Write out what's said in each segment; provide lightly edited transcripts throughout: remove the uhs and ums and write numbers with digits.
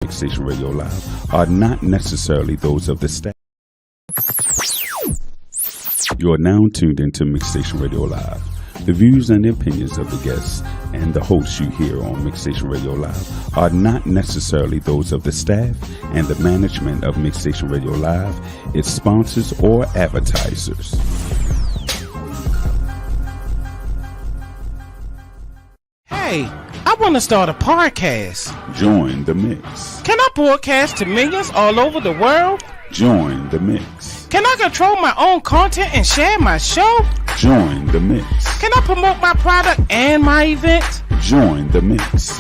Mixstation Radio Live are not necessarily those of the staff. You are now tuned into Mixstation Radio Live. The views and opinions of the guests and the hosts you hear on Mixstation Radio Live are not necessarily those of the staff and the management of Mixstation Radio Live, its sponsors, or advertisers. Hey, I want to start a podcast. Join the mix. Can I broadcast to millions all over the world? Join the mix. Can I control my own content and share my show? Join the mix. Can I promote my product and my event? Join the mix.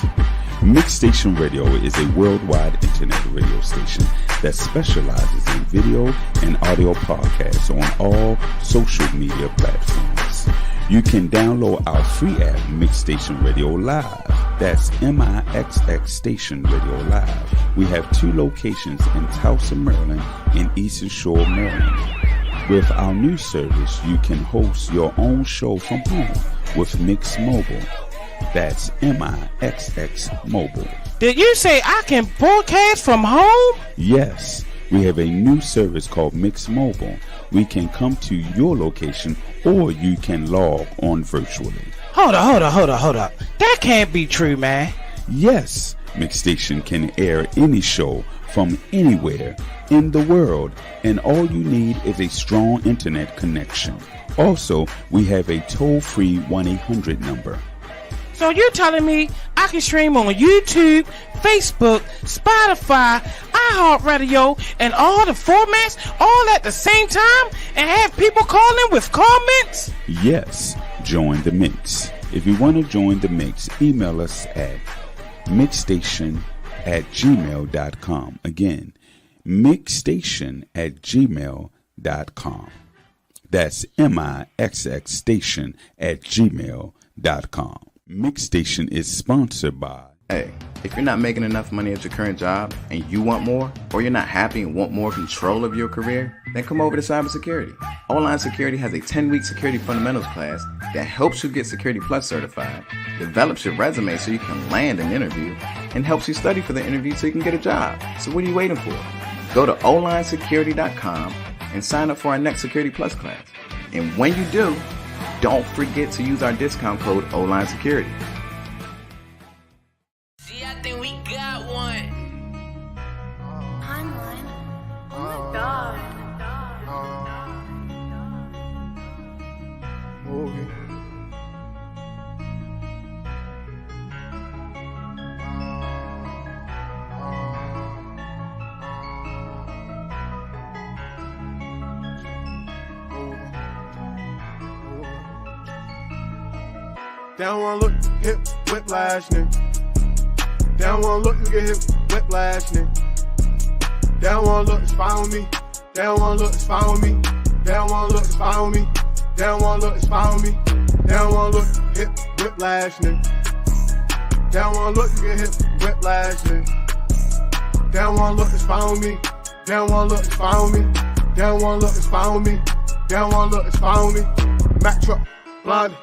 Mixstation Radio is a worldwide internet radio station that specializes in video and audio podcasts on all social media platforms. You can download our free app, Mixstation Radio Live. That's MIXX Station Radio Live. We have 2 locations in Tulsa, Maryland, and Eastern Shore, Maryland. With our new service, you can host your own show from home with Mix Mobile. That's MIXX Mobile. Did you say I can broadcast from home? Yes, we have a new service called Mix Mobile. We can come to your location or you can log on virtually. Hold up. That can't be true, man. Yes, Mixstation can air any show from anywhere in the world, and all you need is a strong internet connection. Also, we have a toll-free 1-800 number. So you're telling me I can stream on YouTube, Facebook, Spotify, iHeartRadio, and all the formats all at the same time and have people calling with comments? Yes, join the mix. If you want to join the mix, email us at mixstation@gmail.com. Again, mixstation@gmail.com. That's MIXX station@gmail.com. Mixstation is sponsored by... Hey, if you're not making enough money at your current job and you want more, or you're not happy and want more control of your career, then come over to cybersecurity. Online Security has a 10-week security fundamentals class that helps you get Security Plus certified, develops your resume so you can land an interview, and helps you study for the interview so you can get a job. So what are you waiting for? Go to onlinesecurity.com and sign up for our next Security Plus class. And when you do, don't forget to use our discount code ONLINESECURITY. See, I think we got one. Timeline. Oh my god. Down one look, hip, whiplash, nigga. Down one look, you get hip, whiplash, nigga. Down one look, it's fine with me. Down one look, it's fine with me. Down one look, it's fine with me. Down one look, it's fine with me. Down one look, hip, whiplash, nigga. Down one look, you get hip, whiplash, nigga. Down one look, it's fine with me. Down one look, it's fine with me. Down one look, it's fine with me. Down one look, it's fine with me. Mack truck, blinded,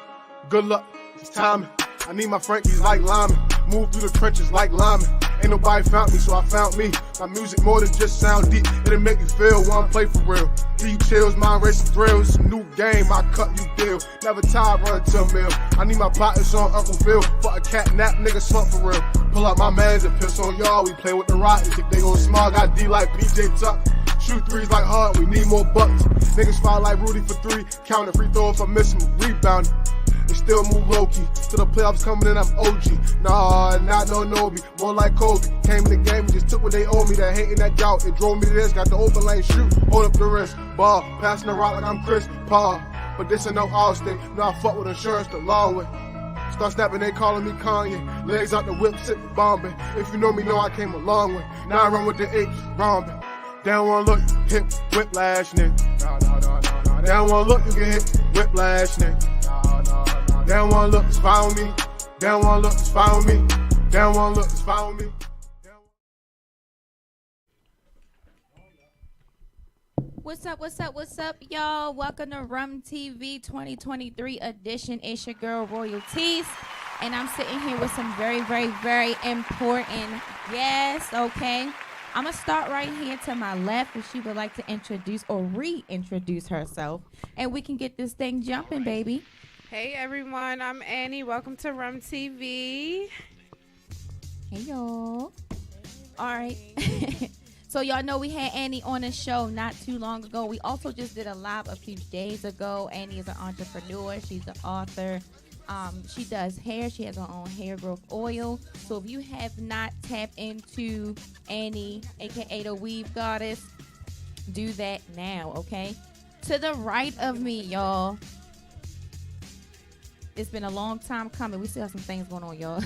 good luck. It's timing. I need my Frankies like Lyman. Move through the trenches like Lyman. Ain't nobody found me, so I found me. My music more than just sound deep. It'll make you feel one play for real. Give you chills, mind racing thrills. It's a new game, I cut you deal. Never tired, run to a mill. I need my partners on Uncle Phil. For a cat nap, nigga slump for real. Pull up my mans and piss on y'all. We play with the Rockets. If they gon' smile, got D like PJ Tuck. Shoot threes like hard, we need more bucks. Niggas foul like Rudy for 3. Counting free throws for missing, rebounding. They still move low-key. To the playoffs coming in, I'm OG. Nah, not no Nobi. More like Kobe. Came in the game and just took what they owe me. That hating that doubt. It drove me to this. Got the open lane shoot. Hold up the wrist. Ball. Passing the rock like I'm Chris Paul. But this ain't no all-state. No, I fuck with insurance the long way. Start snapping, they calling me Kanye. Legs out the whip, sitting bombing. If you know me, know I came a long way. Now I run with the apes, romping. Down one look, hip, whiplash, nigga. Down one look, you get hit, whiplash, nigga. Down one look, it's fine with me. Down one look, it's fine with me. Down one look, it's fine with me. What's up, y'all? Welcome to R.U.M TV 2023 edition. It's your girl, Royalties. And I'm sitting here with some very, very, very important guests, okay? I'm going to start right here to my left if she would like to introduce or reintroduce herself. And we can get this thing jumping, baby. Hey everyone, I'm Annie. Welcome to R.U.M TV. Hey, y'all. All right. So y'all know we had Annie on the show not too long ago. We also just did a live a few days ago. Annie is an entrepreneur. She's an author. She does hair. She has her own hair growth oil. So if you have not tapped into Annie, aka the Weave Goddess, do that now, okay? To the right of me, y'all. It's been a long time coming. We still have some things going on, y'all.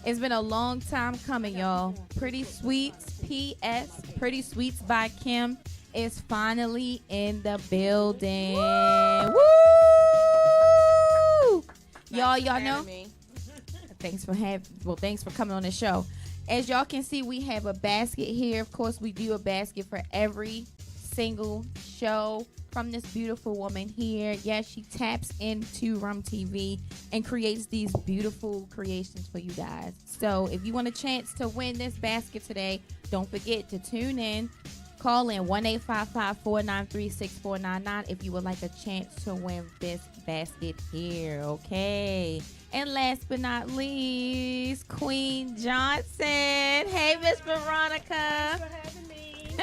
It's been a long time coming, y'all. Pretty Sweets, P.S. Pretty Sweets by Kim is finally in the building. Woo! Y'all know. Thanks for coming on the show. As y'all can see, we have a basket here. Of course, we do a basket for every single show from this beautiful woman here. Yes, she taps into R.U.M TV and creates these beautiful creations for you guys. So if you want a chance to win this basket today, don't forget to tune in. Call in 1-855-493-6499 if you would like a chance to win this basket here, okay? And last but not least, Queen Johnson. Hey, Miss Veronica. Thanks for having me.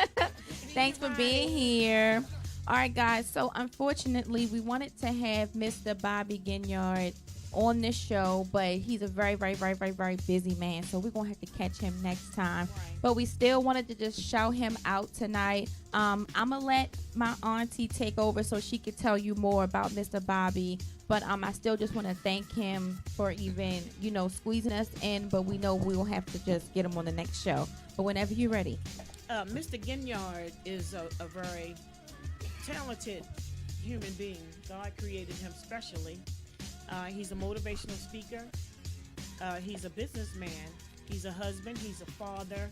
Thanks for being here. All right, guys. So, unfortunately, we wanted to have Mr. Bobby Ginyard on the show, but he's a very, very, very, very, very busy man. So, we're going to have to catch him next time. Right. But we still wanted to just shout him out tonight. I'm going to let my auntie take over so she could tell you more about Mr. Bobby. But I still just want to thank him for even, squeezing us in. But we know we'll have to just get him on the next show. But whenever you're ready. Mr. Ginyard is a very talented human being. God created him specially. He's a motivational speaker. He's a businessman. He's a husband. He's a father.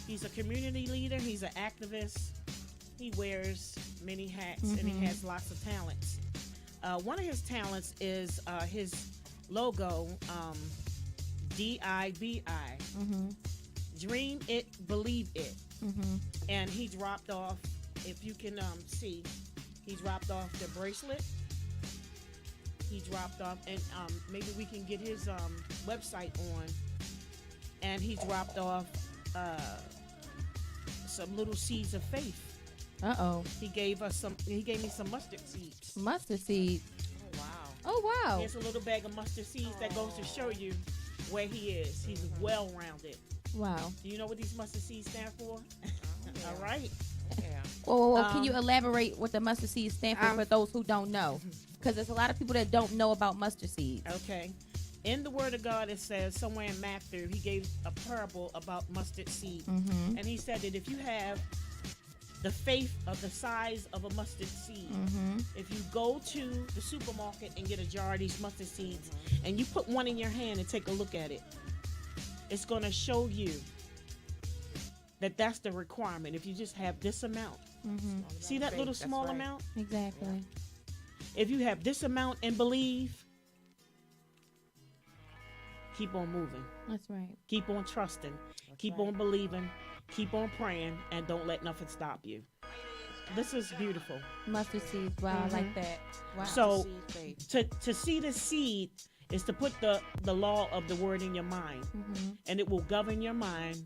He's a community leader. He's an activist. He wears many hats, and he has lots of talents. One of his talents is his logo, DIBI. Dream it, believe it. And he dropped off, if you can see, he dropped off the bracelet. He dropped off, and maybe we can get his website on. And he dropped off some little seeds of faith. He gave me some mustard seeds. Mustard seeds. Oh wow. Oh wow. Here's a little bag of mustard seeds that goes to show you where he is. He's well-rounded. Wow. Do you know what these mustard seeds stand for? All right. Whoa. Can you elaborate what the mustard seeds stand for those who don't know? Because there's a lot of people that don't know about mustard seeds. Okay. In the Word of God, it says somewhere in Matthew, he gave a parable about mustard seed. And he said that if you have the faith of the size of a mustard seed, if you go to the supermarket and get a jar of these mustard seeds, and you put one in your hand and take a look at it, it's going to show you that that's the requirement. If you just have this amount. See that little small amount? Exactly. If you have this amount and believe, keep on moving. That's right. Keep on trusting. Keep on believing. Keep on praying. And don't let nothing stop you. This is beautiful. Mustard seeds. Wow, I like that. Wow. So to see the seed is to put the law of the word in your mind. And it will govern your mind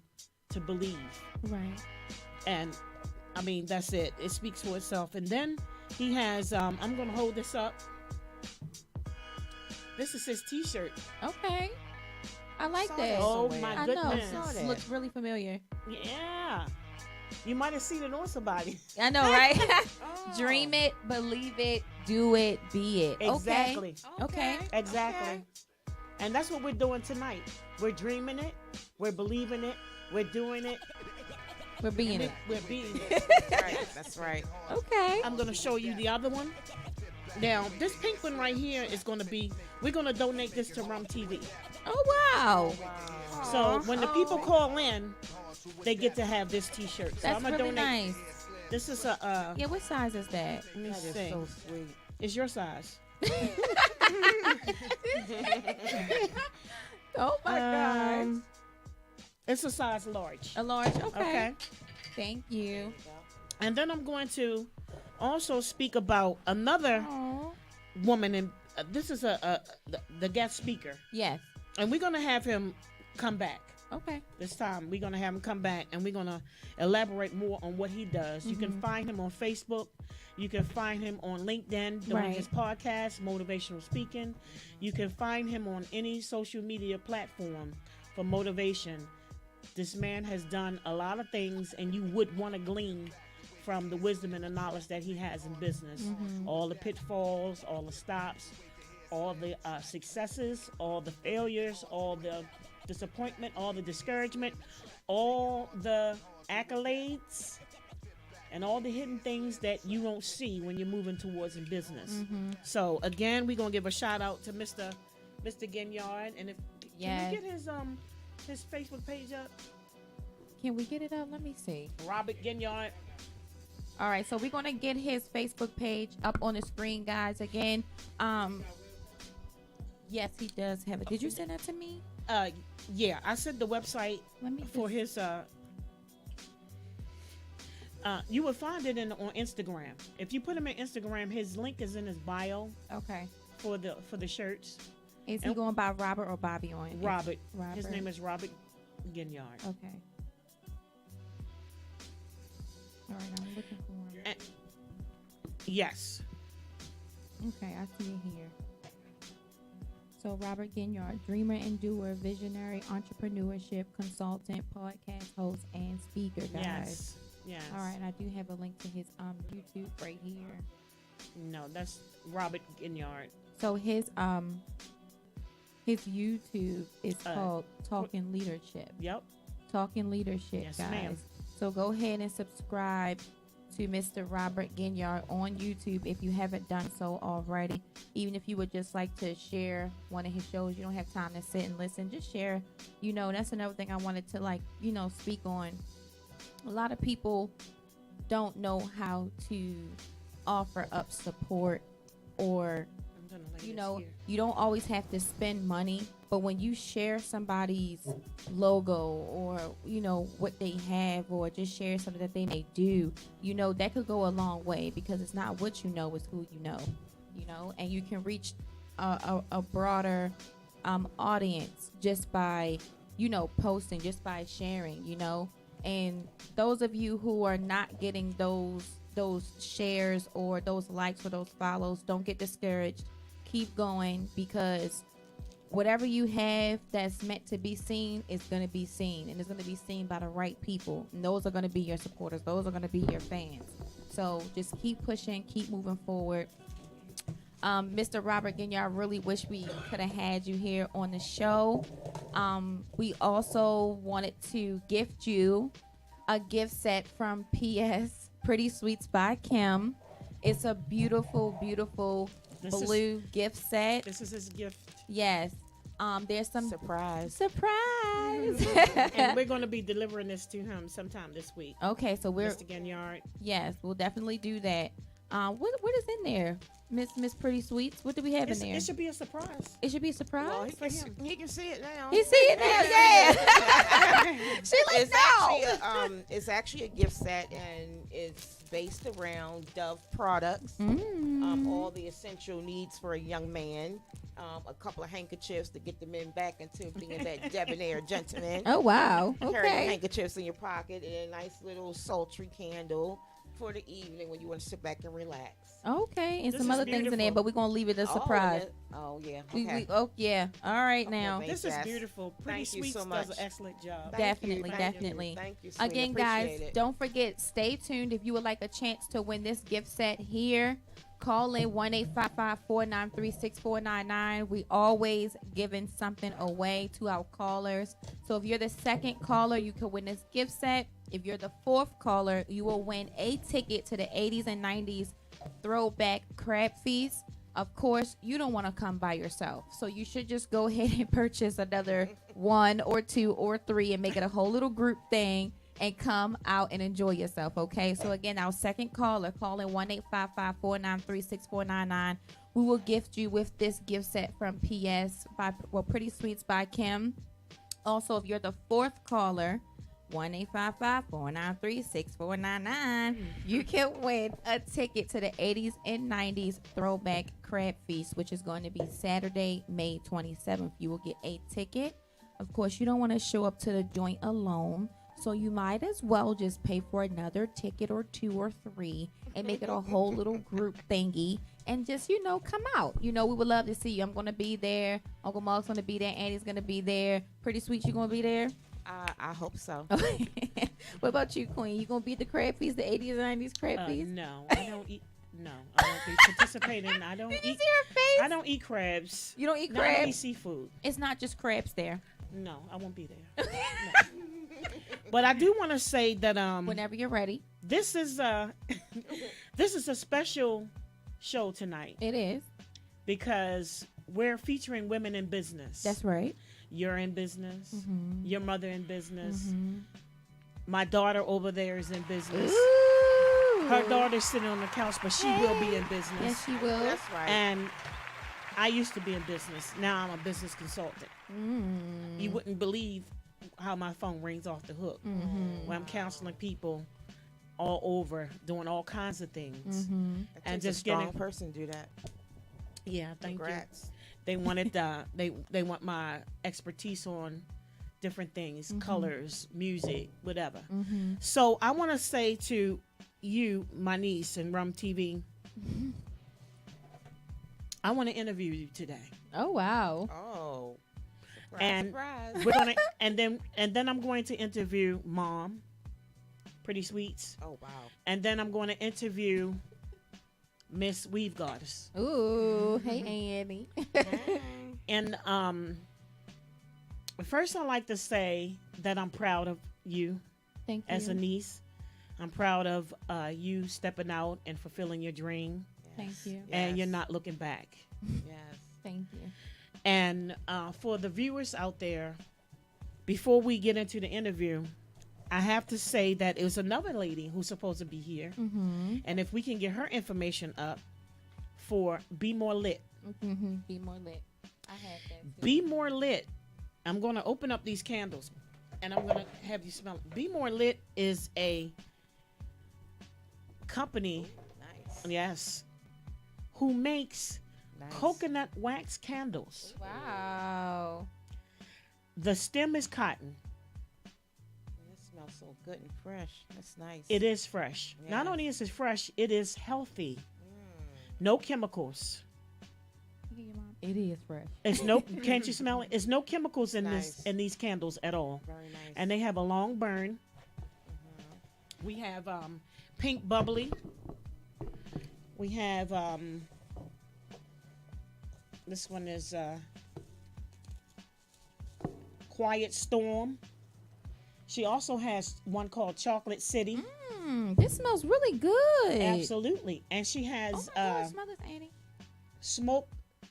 to believe. Right. And I mean, that's it. It speaks for itself. And then he has, I'm going to hold this up. This is his t-shirt. Okay. I like that. Oh my goodness. I know. Looks really familiar. Yeah. You might have seen it on somebody. I know, right? Dream it, believe it, do it, be it. Exactly. Okay. Exactly. Okay. And that's what we're doing tonight. We're dreaming it. We're believing it. We're doing it. We're being it. We're being it. Right. That's right. Okay. I'm going to show you the other one. Now, this pink one right here is going to be, we're going to donate this to R.U.M TV. Oh, wow. So when the people call in, they get to have this t-shirt. So That's I'm gonna really donate. nice. This is a Yeah, what size is that? let me That is see. so sweet. It's your size. Oh my gosh. It's a size large. A large, okay. Okay. Thank you. And then I'm going to also speak about another Aw. woman, and this is the guest speaker, Yes. and we're gonna have him come back. Okay. This time we're gonna have him come back, and we're gonna elaborate more on what he does. You can find him on Facebook. You can find him on LinkedIn doing his podcast, Motivational Speaking. You can find him on any social media platform for motivation. This man has done a lot of things, and you would want to glean from the wisdom and the knowledge that he has in business. All the pitfalls, all the stops, all the successes, all the failures, all the disappointment, all the discouragement, all the accolades, and all the hidden things that you don't see when you're moving towards in business. So again, we're gonna give a shout out to Mr. Ginyard, and if can we get his Facebook page up? Can we get it up? Let me see. Robert Ginyard. All right, so we're gonna get his Facebook page up on the screen, guys. Again, yes, he does have it. Did you send that to me? Yeah, I sent the website Let me for his. You will find it on Instagram. If you put him in Instagram, his link is in his bio Okay. for the shirts. Is he And- going by Robert or Bobby on? Robert. Robert. His name is Robert Ginyard. Okay. All right, I'm looking for him. Yes. Okay, I see it here. So Robert Ginyard, dreamer and doer, visionary, entrepreneurship consultant, podcast host, and speaker, guys. Yes. Yes. All right, and I do have a link to his YouTube right here. No, that's Robert Ginyard. So his YouTube is called Talking Leadership. Yep. Talking Leadership, Yes, guys. ma'am. So go ahead and subscribe to Mr. Robert Ginyard on YouTube if you haven't done so already. Even if you would just like to share one of his shows, you don't have time to sit and listen, just share. You know, that's another thing I wanted to speak on. A lot of people don't know how to offer up support, or you don't always have to spend money, but when you share somebody's logo or what they have, or just share something that they may do, that could go a long way, because it's not what you know, it's who you know, and you can reach a broader audience just by posting, just by sharing, and those of you who are not getting those shares or those likes or those follows, don't get discouraged. Keep going, because whatever you have that's meant to be seen is going to be seen, and it's going to be seen by the right people, and those are going to be your supporters, those are going to be your fans. So just keep pushing, keep moving forward. Mr. Robert Ginyard, I really wish we could have had you here on the show. We also wanted to gift you a gift set from PS Pretty Sweets by Kim. It's a beautiful, beautiful blue gift set. This is his gift. Yes. There's some surprise. And we're going to be delivering this to him sometime this week. Okay, so we're Mr. Ginyard. Yes, we'll definitely do that. What is in there, Miss Pretty Sweets? What do we have in there? It should be a surprise. It should be a surprise. Well, He can see it now. He see it now, yeah. She like, it's actually a gift set, and it's based around Dove products. All the essential needs for a young man. A couple of handkerchiefs to get the men back into being that debonair gentleman. Oh wow! Carry the Okay. handkerchiefs in your pocket, and a nice little sultry candle for the evening when you want to sit back and relax. Okay, and This some is other things in there, beautiful. but we're gonna leave it a surprise. Oh yeah. We, Okay. yeah. All right now. thank This is Yes. beautiful. Pretty Thank you Sweets so does much. an excellent job. Definitely, definitely. Thank you, sweetie. Again, guys, Appreciate it. don't forget, stay tuned. If you would like a chance to win this gift set here, call in 1-855-493-6499. We always giving something away to our callers. So if you're the second caller, you can win this gift set. If you're the fourth caller, you will win a ticket to the 80s and 90s throwback crab feast. Of course, you don't want to come by yourself, so you should just go ahead and purchase another 1 or 2 or 3 and make it a whole little group thing, and come out and enjoy yourself, okay? So again, our second caller, call in 1-855-493-6499. We will gift you with this gift set from PS by Pretty Sweets by Kim. Also, if you're the fourth caller, 1-855-493-6499, you can win a ticket to the 80s and 90s Throwback Crab Feast, which is going to be Saturday, May 27th. You will get a ticket. Of course, you don't want to show up to the joint alone, so you might as well just pay for another ticket or 2 or 3 and make it a whole little group thingy and just, come out. We would love to see you. I'm going to be there. Uncle Mark's going to be there. Annie's going to be there. Pretty Sweet, you going to be there? I hope so. What about you, Queen? You going to be at the crab feast, the 80s and 90s crab feast? No, I don't eat. No, I won't be participating. I don't Did eat. you see her face? I don't eat crabs. You don't eat No, I crabs? don't eat seafood. It's not just crabs there. No, I won't be there. No. But I do want to say that whenever you're ready, this is this is a special show tonight. It is, because we're featuring women in business. That's right. You're in business. Mm-hmm. Your mother in business. Mm-hmm. My daughter over there is in business. Ooh. Her daughter's sitting on the couch, but she will be in business. Yes, she will. That's right. And I used to be in business. Now I'm a business consultant. You wouldn't believe how my phone rings off the hook when I'm counseling people all over, doing all kinds of things, and just getting a person do that. Yeah, thank Congrats. you. They wanted they want my expertise on different things, colors, music, whatever. So I want to say to you, my niece, and R.U.M TV, I want to interview you today. Oh wow! Oh, surprise, And surprise. we're gonna and then I'm going to interview Mom, Pretty Sweets. Oh wow! And then I'm going to interview Miss Weave Goddess. Ooh, hey Annie. And first I'd like to say that I'm proud of you. Thank you. As a niece. I'm proud of you stepping out and fulfilling your dream. Thank you. And you're not looking back. Yes. Thank you. And for the viewers out there, before we get into the interview, I have to say that it was another lady who's supposed to be here. And if we can get her information up for Be More Lit. Be More Lit. I had that too. Be More Lit. I'm going to open up these candles and I'm going to have you smell it. Be More Lit is a company, Nice. yes, who makes coconut wax candles. Wow. The stem is cotton. It smells so good and fresh. That's nice. It is fresh. Yeah. Not only is it fresh, it is healthy. No chemicals. It is fresh. It's no. Can't you smell it? There's no chemicals in Nice. these candles at all. Very nice. And they have a long burn. We have pink bubbly. We have this one is Quiet Storm. She also has one called Chocolate City. This smells really good. Absolutely. And she has Oh my gosh, smell this, Annie. Smoke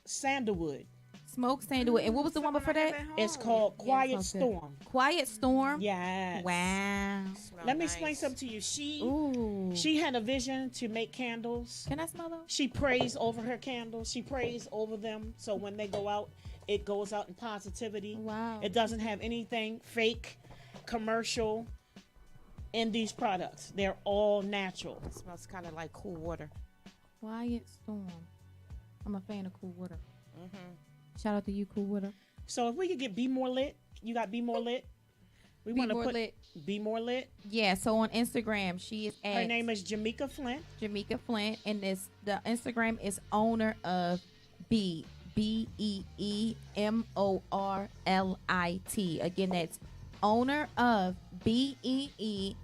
Sandalwood. Smoke sandalwood. And what was the one before that? It's called Quiet smells good. Storm. Quiet Storm. Yes. Wow. Let me explain something to you. Ooh. She had a vision to make candles. Can I smell those? She prays over her candles. She prays over them. So when they go out, it goes out in positivity. Wow. It doesn't have anything fake, commercial in these products. They're all natural. It smells kind of like cool water. Quiet Storm. I'm a fan of cool water. Shout out to you, cool water. So if we could get Be More Lit, you got Be More Lit? We Be want to More put Lit. Be More Lit. Yeah, so on Instagram, she is at Her name is Jamaica Flint. Jamaica Flint, and the Instagram is owner of BEEMORLIT. Again, that's owner of BEEMORLIT,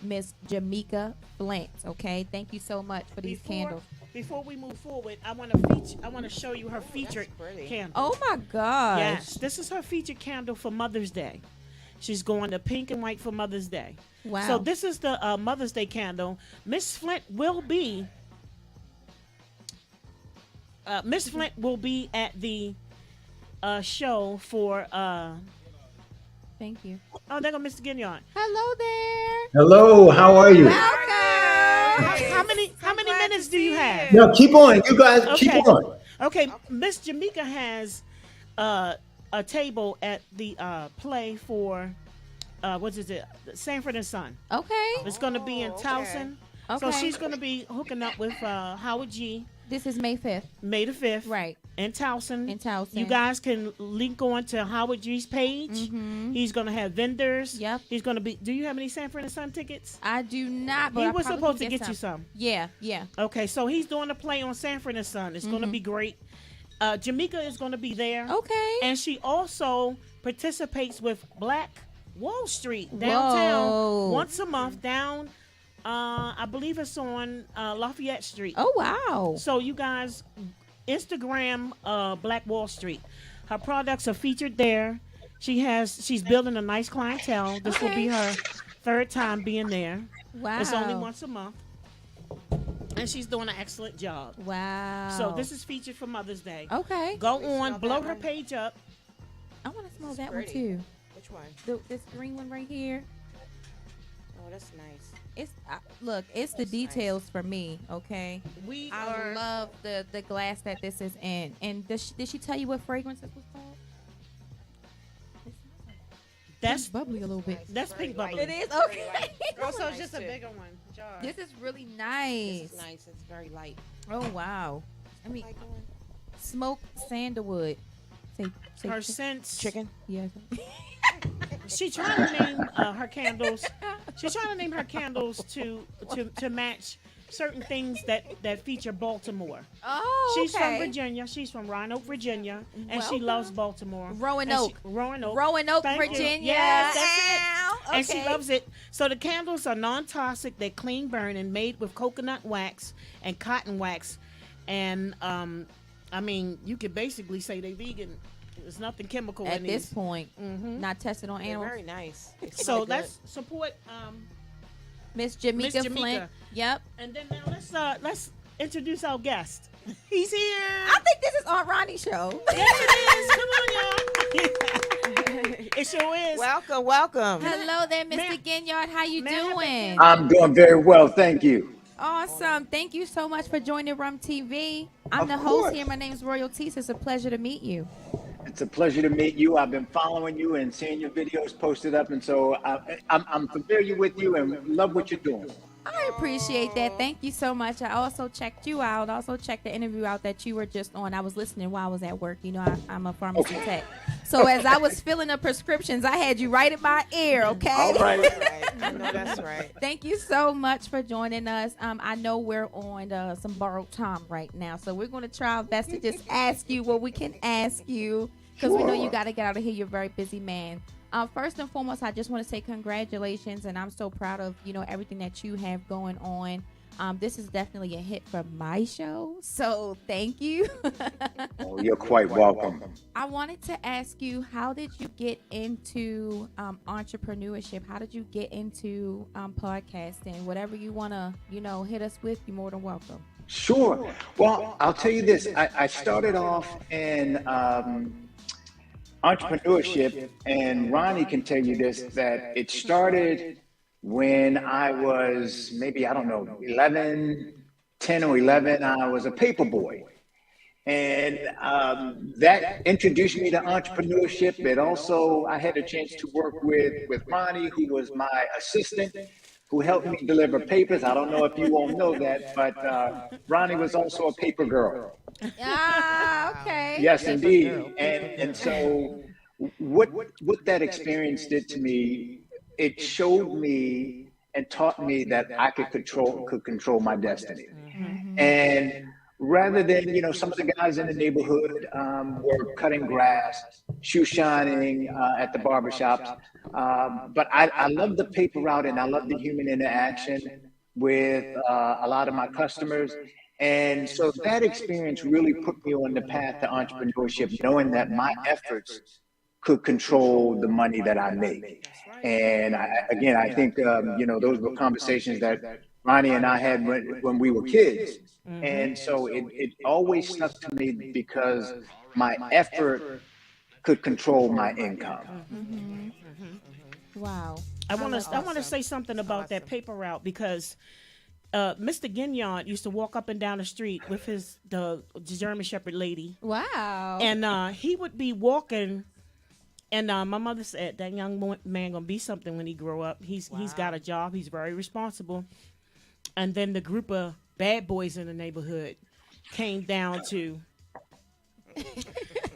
Miss Jamaica Flint. Okay, thank you so much for these candles. Before we move forward, I want to show you her featured candle. Oh my gosh! Yes, this is her featured candle for Mother's Day. She's going to pink and white for Mother's Day. Wow! So this is the Mother's Day candle. Miss Flint will be at the show for Thank you. Oh, there go Mr. Ginyard. Hello there. Hello, how are you? Welcome. How many minutes do you have? No, keep on. You guys keep Okay. on. Okay, Miss Jamaica has a table at the play for what is it? Sanford and Son. Okay. It's going to be in Towson. Okay. So she's going to be hooking up with Howard G. This is May 5th. May the 5th. Right. In Towson. In Towson. You guys can link on to Howard G's page. Mm-hmm. He's going to have vendors. Yep. He's going to be. Do you have any Sanford and Son tickets? I do not, but He I was probably supposed can to get you some. Yeah, yeah. Okay, so he's doing a play on Sanford and Son. It's going to be great. Jamaica is going to be there. Okay. And she also participates with Black Wall Street downtown once a month down. I believe it's on Lafayette Street. Oh, wow. So you guys, Instagram Black Wall Street. Her products are featured there. She's building a nice clientele. This will be her third time being there. Wow. It's only once a month. And she's doing an excellent job. Wow. So this is featured for Mother's Day. Okay. Go on, blow her page up. I want to smell It's that pretty. one too. Which one? This green one right here. Oh, that's nice. It's look, it's the details for me. Okay. I love the glass that this is in. And did she tell you what fragrance this was called? That's bubbly a little bit. That's pink bubbly. It is okay. Also, it's just a bigger one. Jar. This is really nice. This is nice. It's very light. Oh wow. I mean, smoked sandalwood. Say Her scents. Chicken. Yes. She's trying to name her candles. She's trying to name her candles to match certain things that feature Baltimore. Oh, She's okay. from Virginia. She's from Roanoke, Virginia, and she Welcome. loves Baltimore. Roanoke, Thank you. Virginia. Yes, that's it. And she Okay. loves it. So the candles are non-toxic. They're clean burning, made with coconut wax and cotton wax, and I mean, you could basically say they're vegan. There's nothing chemical At in this these. point, not tested on They're animals. very nice. So let's support Miss Jamaica Miss Jamaica. Flint. Yep. And then now let's introduce our guest. He's here. I think this is Aunt Ronnie's show. Yes, it is. Come on, y'all. It sure is. Welcome, welcome. Hello there, Mr. Ginyard. How you doing? I'm doing very well, thank you. Awesome. Thank you so much for joining R.U.M TV. I'm Of the host course. here. My name is Royalties. It's a pleasure to meet you. It's a pleasure to meet you. I've been following you and seeing your videos posted up, and so I'm familiar with you and love what you're doing. I appreciate that. Thank you so much. I also checked you out. Also checked the interview out that you were just on. I was listening while I was at work. You know, I'm a pharmacy tech. So as I was filling up prescriptions, I had you right in my ear, okay? All right. I know that's right. Thank you so much for joining us. I know we're on some borrowed time right now, so we're going to try our best to just ask you what we can ask you, because we know you got to get out of here. You're a very busy man. First and foremost, I just want to say congratulations, and I'm so proud of everything that you have going on. This is definitely a hit for my show, so thank you. Oh, you're quite welcome. I wanted to ask you, how did you get into entrepreneurship? How did you get into podcasting? Whatever you want to, hit us with, you're more than welcome. Sure. Well, I'll tell you this. I started off in entrepreneurship, and Ronnie can tell you this, that it started when I was maybe, 10 or 11. I was a paper boy. And that introduced me to entrepreneurship. It also, I had a chance to work with Ronnie, who was my assistant, who helped me deliver papers. I don't know if you all know that, but Ronnie was also a paper girl. Ah, okay. Yes, indeed. And so what that experience did to me, it showed me and taught me that I could control my destiny. And rather than, some of the guys in the neighborhood were cutting grass, shoe shining at the barbershops. But I love the paper route, and I love the human interaction with a lot of my customers. And so that experience really put me on the path to entrepreneurship, knowing that my efforts could control the money that I make. And I think, those were conversations that Ronnie and I had when we were kids. And so it always stuck to me because my effort could control my income. Wow. I want to say something about that paper route because Mr. Guignon used to walk up and down the street with the German Shepherd lady. Wow. And he would be walking, and my mother said that young man gonna be something when he grow up. He's got a job. He's very responsible. And then the group of bad boys in the neighborhood came down to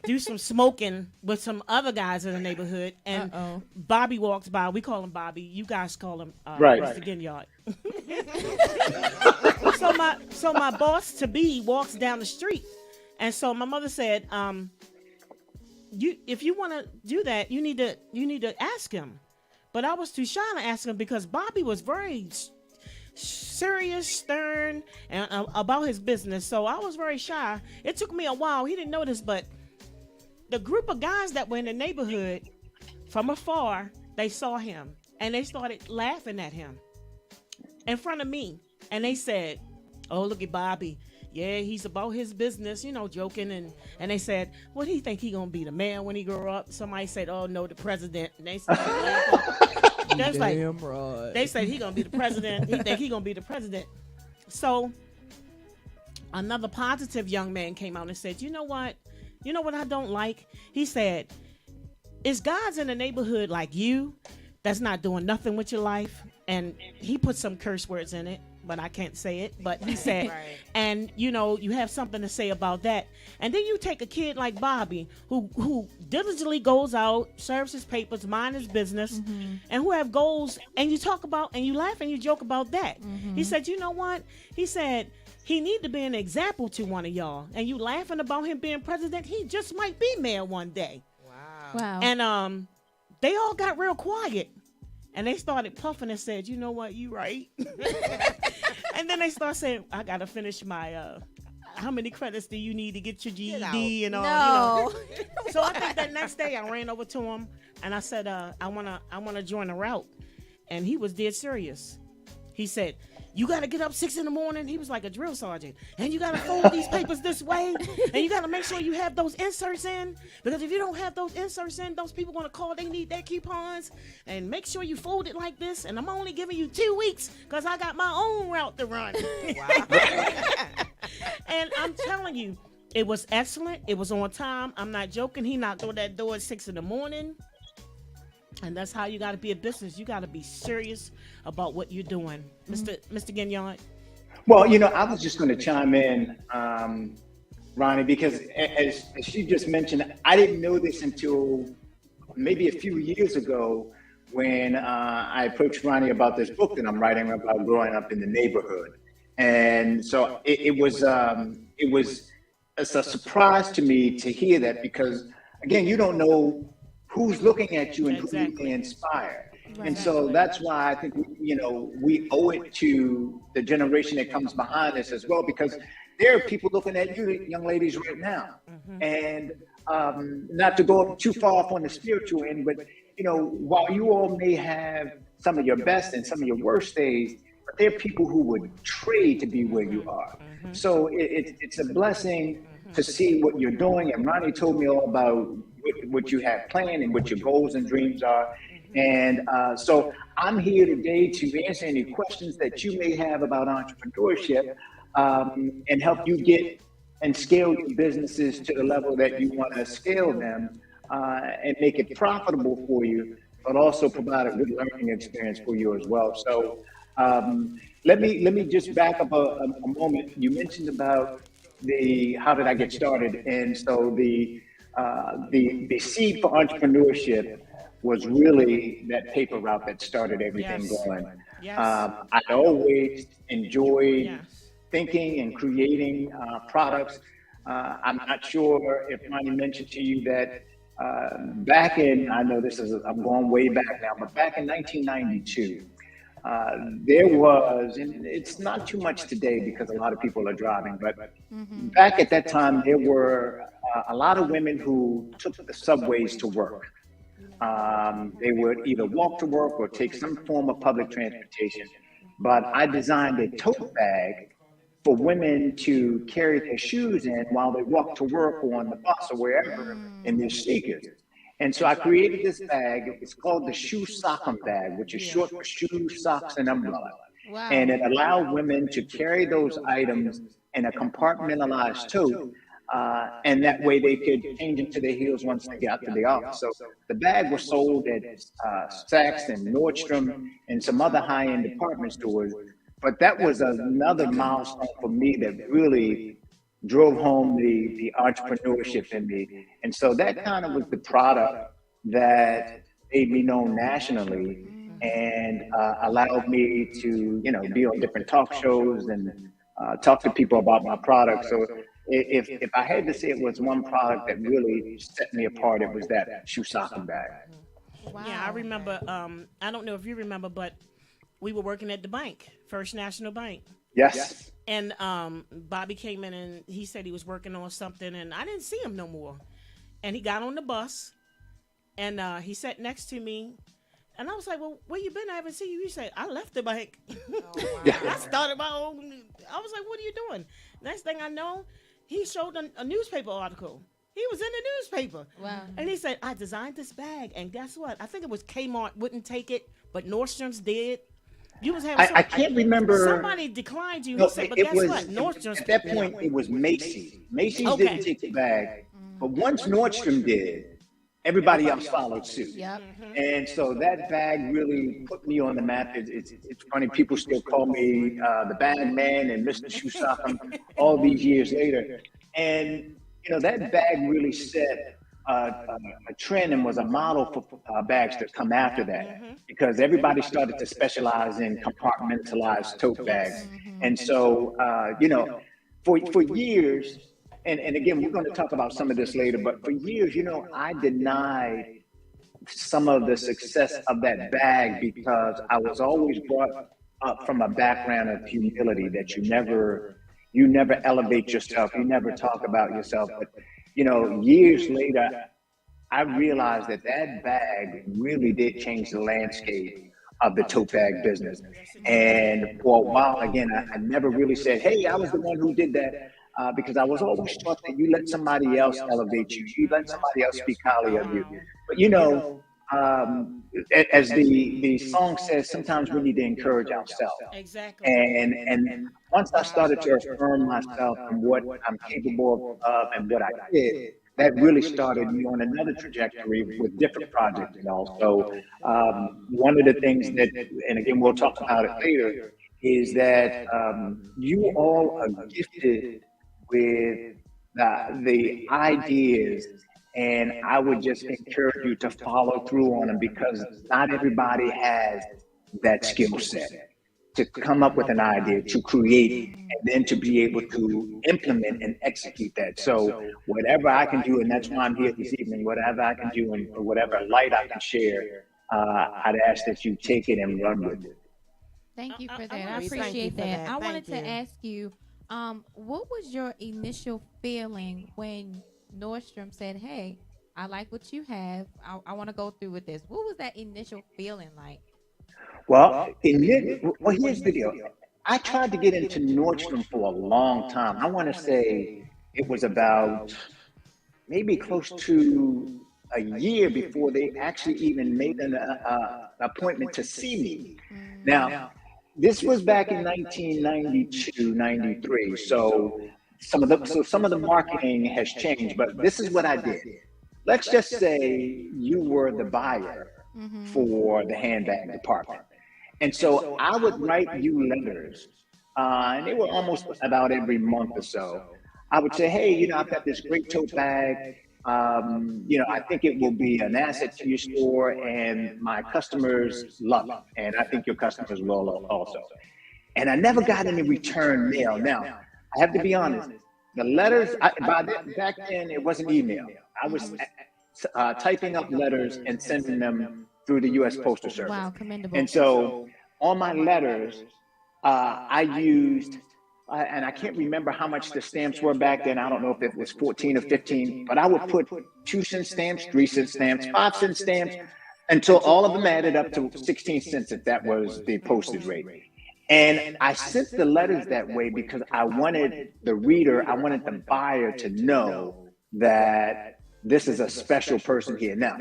do some smoking with some other guys in the neighborhood, and Bobby walks by. We call him Bobby. You guys call him Mr. Guignard. so my boss to be walks down the street, and so my mother said, if you want to do that, you need to ask him. But I was too shy to ask him because Bobby was very serious, stern, and about his business. So I was very shy. It took me a while. He didn't notice, but the group of guys that were in the neighborhood from afar, they saw him and they started laughing at him in front of me. And they said, "Oh, look at Bobby. Yeah, he's about his business," joking. And they said, "What do you think he gonna be, the mayor when he grow up?" Somebody said, "Oh no, the president." And they started laughing. That's like, right. They said he gonna be the president. He think he gonna be the president. So another positive young man came out and said, "You know what I don't like?" He said, "Is guys in the neighborhood like you that's not doing nothing with your life?" And he put some curse words in it, but I can't say it. But he said, right. And you have something to say about that. And then you take a kid like Bobby, who diligently goes out, serves his papers, mind his business, and who have goals, and you talk about, and you laugh and you joke about that. He said, "You know what?" He said, "He need to be an example to one of y'all. And you laughing about him being president, he just might be mayor one day." Wow. And they all got real quiet. And they started puffing and said, "You know what, you right." And then they start saying, "I got to finish my, how many credits do you need to get your GED and all?" No. So I think that next day I ran over to him and I said, I wanna join the route. And he was dead serious. He said, "You got to get up 6 a.m. He was like a drill sergeant. "And you got to fold these papers this way. And you got to make sure you have those inserts in. Because if you don't have those inserts in, those people going to call. They need their coupons. And make sure you fold it like this. And I'm only giving you 2 weeks because I got my own route to run." Wow. And I'm telling you, it was excellent. It was on time. I'm not joking. He knocked on that door at 6 a.m. And that's how you got to be a business. You got to be serious about what you're doing. Mr. Guignon. Well, I was just going to chime in, Ronnie, because as she just mentioned, I didn't know this until maybe a few years ago when I approached Ronnie about this book that I'm writing about growing up in the neighborhood. And so it was a surprise to me to hear that because, again, you don't know who's looking at you and who you can inspire. Right. And so that's why I think, we owe it to the generation that comes behind us as well, because there are people looking at you, young ladies, right now. And not to go too far off on the spiritual end, but, while you all may have some of your best and some of your worst days, but there are people who would trade to be where you are. So it's a blessing to see what you're doing. And Ronnie told me all about what you have planned and what your goals and dreams are. And so I'm here today to answer any questions that you may have about entrepreneurship and help you get and scale your businesses to the level that you want to scale them and make it profitable for you, but also provide a good learning experience for you as well. So let me just back up a moment. You mentioned about how did I get started? And so the seed for entrepreneurship was really that paper route that started everything going. Yes. I always enjoyed thinking and creating products. I'm not sure if Ronnie mentioned to you that back in, I know I'm going way back now, but back in 1992, there was, and it's not too much today because a lot of people are driving, but back at that time, there were a lot of women who took the subways to work. They would either walk to work or take some form of public transportation. But I designed a tote bag for women to carry their shoes in while they walk to work or on the bus or wherever in their sneakers. And so I created this bag. It's called the Shoe Sockum bag, which is short for shoes, socks, and umbrella. Wow. And it allowed women to carry those items in a compartmentalized tote. And that way they could change into their heels once they got to the office. So the bag was sold at Saks and Nordstrom and some other high-end department stores. But that was another milestone for me that really drove home the entrepreneurship in me. And so that kind of was the product that made me known nationally and allowed me to, be on different talk shows and talk to people about my product. So if I had to say it was one product that really set me apart, it was that shoe socking bag. Wow. Yeah, I remember, I don't know if you remember, but we were working at the bank, First National Bank. Yes. And Bobby came in and he said he was working on something, and I didn't see him no more. And he got on the bus, and he sat next to me. And I was like, well, where you been? I haven't seen you. He said, I left the bank. Oh, wow. I started my own. I was like, what are you doing? Next thing I know, he showed a newspaper article. He was in the newspaper. Wow. And he said, I designed this bag. And guess what? I think it was Kmart wouldn't take it, but Nordstrom's did. You was having I can't remember. Somebody declined you. No, He said, but guess what? Nordstrom's. At that point, it was Macy's. Macy's didn't take the bag. But once Nordstrom did, everybody else followed suit. Yep. And so that bag really put me on the map. It's funny, people still call me the bag man and Mr. Shoe Sockum all these years later. And, that bag really set a trend and was a model for bags to come after that, because everybody started to specialize in compartmentalized tote bags. And so, for years, and again, we're going to talk about some of this later, but for years, I denied some of the success of that bag because I was always brought up from a background of humility, that you never elevate yourself, you never talk about yourself. But years later, I realized that bag really did change the landscape of the tote bag business. And for a while, again, I never really said, hey, I was the one who did that, because I was always taught that you let somebody else elevate you, you let somebody else speak highly of you. But as the song says, sometimes we need to encourage ourselves. Exactly. And once I started to affirm myself and what I'm capable of and what I did, that really started me on another trajectory with different projects and all. So one of the things that, and again, we'll talk about it later, is that you all are gifted with the ideas. And I would just encourage you to follow through on them, because not everybody has that skill set to come up with an idea, to create, and then to be able to implement and execute that. So whatever I can do, and that's why I'm here this evening, whatever I can do and whatever light I can share, I'd ask that you take it and run with it. Thank you for that. I appreciate that. I wanted to ask you, what was your initial feeling when Nordstrom said, hey, I like what you have, I want to go through with this? What was that initial feeling like? Well, here's the deal. I tried to get into Nordstrom for a long time. I want to say it was about maybe close to a year before they actually even made an appointment to see me. Now, this was back in 1992, 93. So some of the marketing has changed, but this is what I did. Let's just say you were the buyer for the handbag department. And so I would write you letters, and they were almost about every month or so. I would say, hey, I've got this great tote bag. I think it will be an asset to your store, and my customers love it. And I think your customers will also. And I never got any return mail. Now, I have to be honest, the letters, back then, it wasn't email. I was typing up letters and sending them through the U.S. Postal Service. Wow, commendable. And so on my letters, I used, and I can't remember how much the stamps were back then. I don't know if it was 14 or 15, but I would put 2-cent stamps, 3-cent stamps, 5-cent stamps, until all of them added up to 16 cents if that was the postage rate. And I sent the letters that way because I wanted the buyer to know that this is a special person here. Now,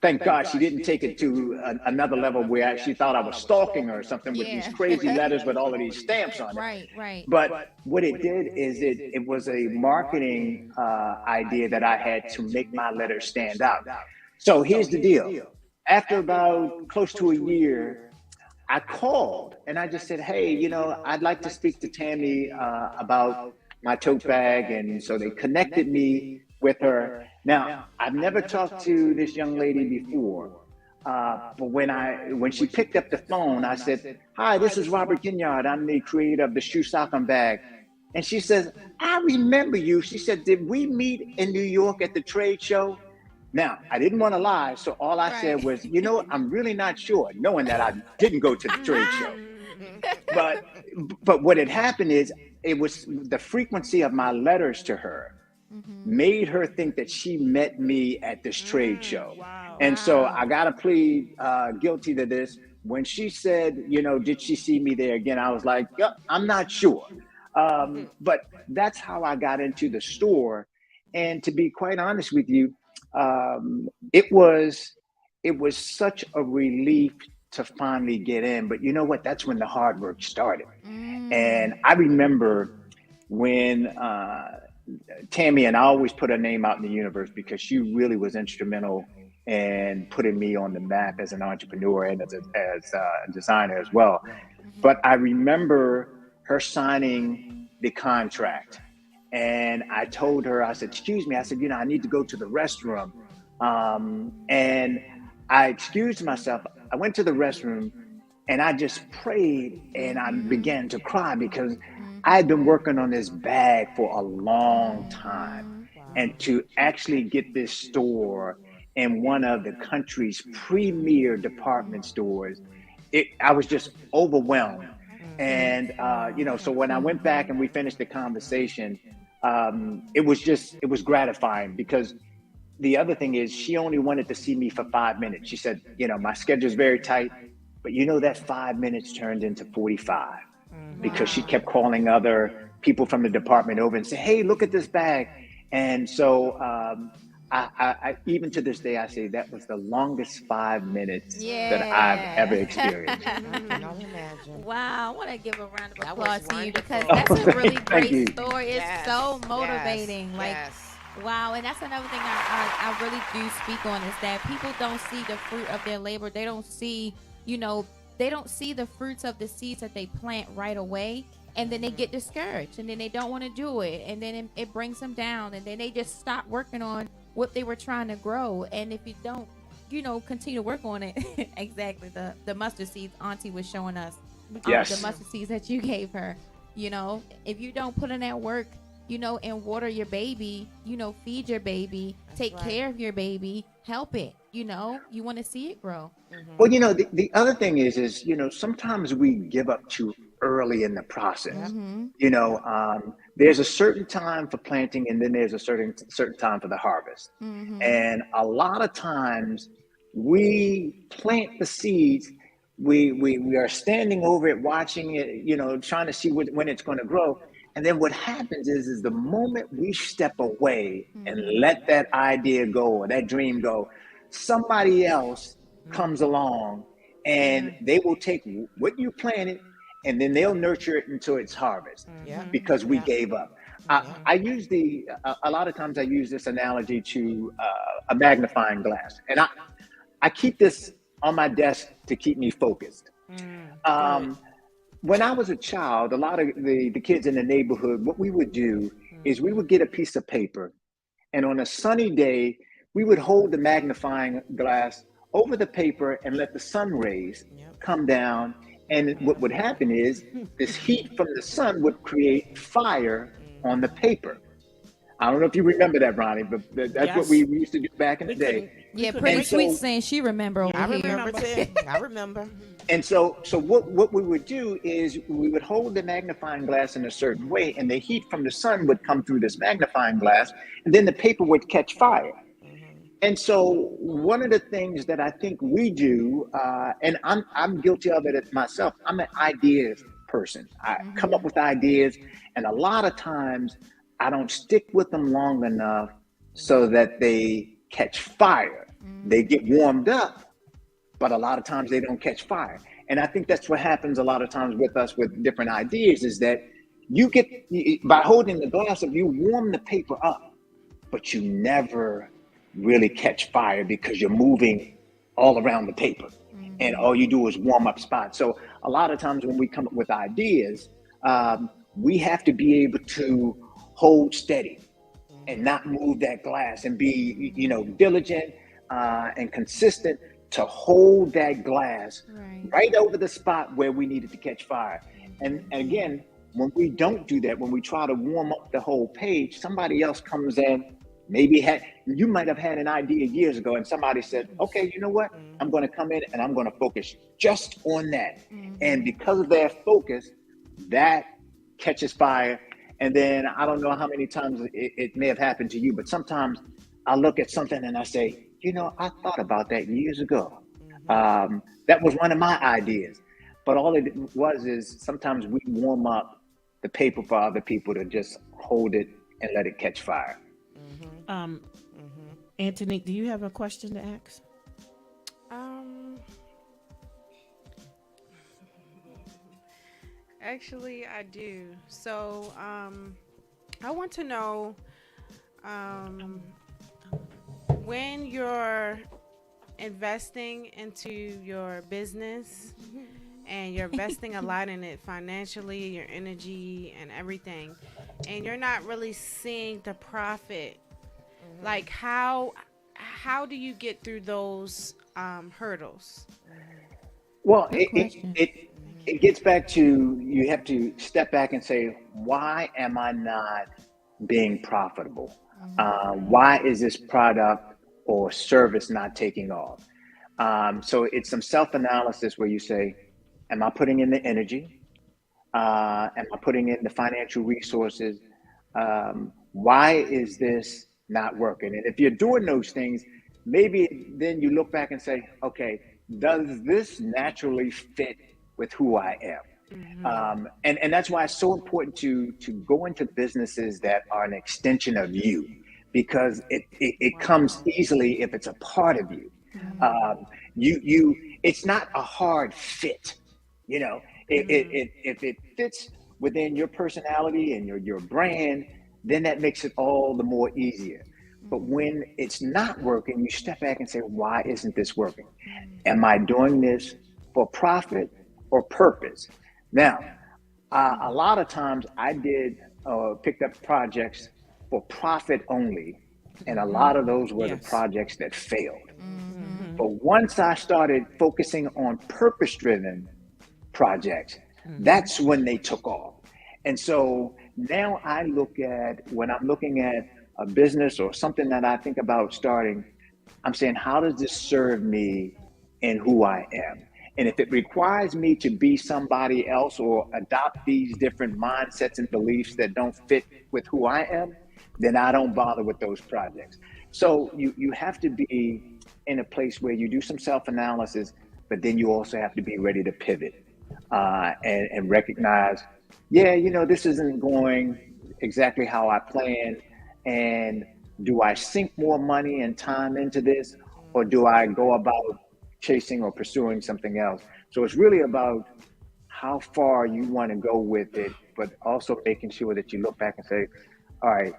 thank God she didn't take it to another level where she thought I was stalking her or something with these crazy letters with all of these stamps on it. Right. But what it did is it was a marketing idea that I had to make my letters stand out. So here's the deal. After about close to a year, I called and I just said, hey, I'd like to speak to Tammy about my tote bag. And so they connected me with her. Now, I've never talked to this young lady before, but when she picked up the phone, I said, hi, this is Robert Ginyard. I'm the creator of the Shoe Sockum bag. And she says, I remember you. She said, did we meet in New York at the trade show? Now, I didn't want to lie, so all I said was, I'm really not sure, knowing that I didn't go to the trade show. But what had happened is it was the frequency of my letters to her made her think that she met me at this trade show. Wow. And so I got to plead guilty to this. When she said, did she see me there again? I was like, I'm not sure. But that's how I got into the store. And to be quite honest with you, it was such a relief to finally get in. But you know what? That's when the hard work started. And I remember when Tammy, and I always put her name out in the universe because she really was instrumental in putting me on the map as an entrepreneur and as a designer as well. But I remember her signing the contract. And I told her, I said, excuse me. I said, I need to go to the restroom. And I excused myself. I went to the restroom and I just prayed and I began to cry because I had been working on this bag for a long time. And to actually get this store in one of the country's premier department stores, I was just overwhelmed. And, so when I went back and we finished the conversation, it was gratifying because the other thing is she only wanted to see me for 5 minutes. She said, my schedule's very tight, but that 5 minutes turned into 45 because she kept calling other people from the department over and say, hey, look at this bag. And so I even to this day, I say that was the longest 5 minutes that I've ever experienced. Wow, I want to give a round of applause to you because that's a really great story. It's so motivating. Wow, and that's another thing I really do speak on is that people don't see the fruit of their labor. They don't see, they don't see the fruits of the seeds that they plant right away. And then they get discouraged and then they don't want to do it. And then it brings them down and then they just stop working on what they were trying to grow. And if you don't, continue to work on it, exactly. The mustard seeds Auntie was showing us, the mustard seeds that you gave her, if you don't put in that work, and water your baby, feed your baby, take care of your baby, help it, you want to see it grow. Well, the other thing is, sometimes we give up too early in the process. There's a certain time for planting and then there's a certain time for the harvest. And a lot of times we plant the seeds, we are standing over it, watching it, trying to see when it's going to grow. And then what happens is the moment we step away and let that idea go or that dream go, somebody else comes along and they will take what you planted and then they'll nurture it until it's harvest because we gave up. I use a lot of times I use this analogy to a magnifying glass. And I keep this on my desk to keep me focused. When I was a child, a lot of the kids in the neighborhood, what we would do is we would get a piece of paper and on a sunny day, we would hold the magnifying glass over the paper and let the sun rays come down. And what would happen is this heat from the sun would create fire on the paper. I don't know if you remember that, Ronnie, but that's what we used to do back in the day. Yeah, Pretty Sweet saying she remember over here. I remember. And so what we would do is we would hold the magnifying glass in a certain way, and the heat from the sun would come through this magnifying glass, and then the paper would catch fire. And so one of the things that I think we do, and I'm guilty of it myself. I'm an ideas person. I come up with ideas, and a lot of times I don't stick with them long enough so that they catch fire. They get warmed up, but a lot of times they don't catch fire. And I think that's what happens a lot of times with us with different ideas is that by holding the glass up, you warm the paper up, but you never really catch fire because you're moving all around the paper and all you do is warm up spots. So a lot of times when we come up with ideas, we have to be able to hold steady and not move that glass and be, diligent and consistent to hold that glass right over the spot where we needed to catch fire. And again, when we don't do that, when we try to warm up the whole page, somebody else comes in, you might have had an idea years ago and somebody said, okay, you know what? I'm going to come in and I'm going to focus just on that. And because of their focus, that catches fire. And then I don't know how many times it may have happened to you, but sometimes I look at something and I say, I thought about that years ago. That was one of my ideas. But all it was is sometimes we warm up the paper for other people to just hold it and let it catch fire. Anthony, do you have a question to ask? Actually, I do. So, I want to know, when you're investing into your business and you're investing a lot in it financially, your energy and everything, and you're not really seeing the profit, like how do you get through those hurdles? Well, it gets back to, you have to step back and say, why am I not being profitable? Why is this product or service not taking off? So it's some self-analysis where you say, am I putting in the energy? Am I putting in the financial resources? Why is this not working? And if you're doing those things, maybe then you look back and say, okay, does this naturally fit with who I am? And that's why it's so important to go into businesses that are an extension of you, because it comes easily if it's a part of you. It's not a hard fit. If it fits within your personality and your brand, then that makes it all the more easier. But when it's not working, you step back and say, why isn't this working? Am I doing this for profit or purpose? Now, a lot of times I picked up projects for profit only, and a lot of those were the projects that failed. But once I started focusing on purpose-driven projects, that's when they took off. And so now I look at, when I'm looking at a business or something that I think about starting, I'm saying, how does this serve me in who I am? And if it requires me to be somebody else or adopt these different mindsets and beliefs that don't fit with who I am, then I don't bother with those projects. So you have to be in a place where you do some self-analysis, but then you also have to be ready to pivot and recognize, this isn't going exactly how I planned. And do I sink more money and time into this, or do I go about chasing or pursuing something else? So it's really about how far you want to go with it, but also making sure that you look back and say, all right,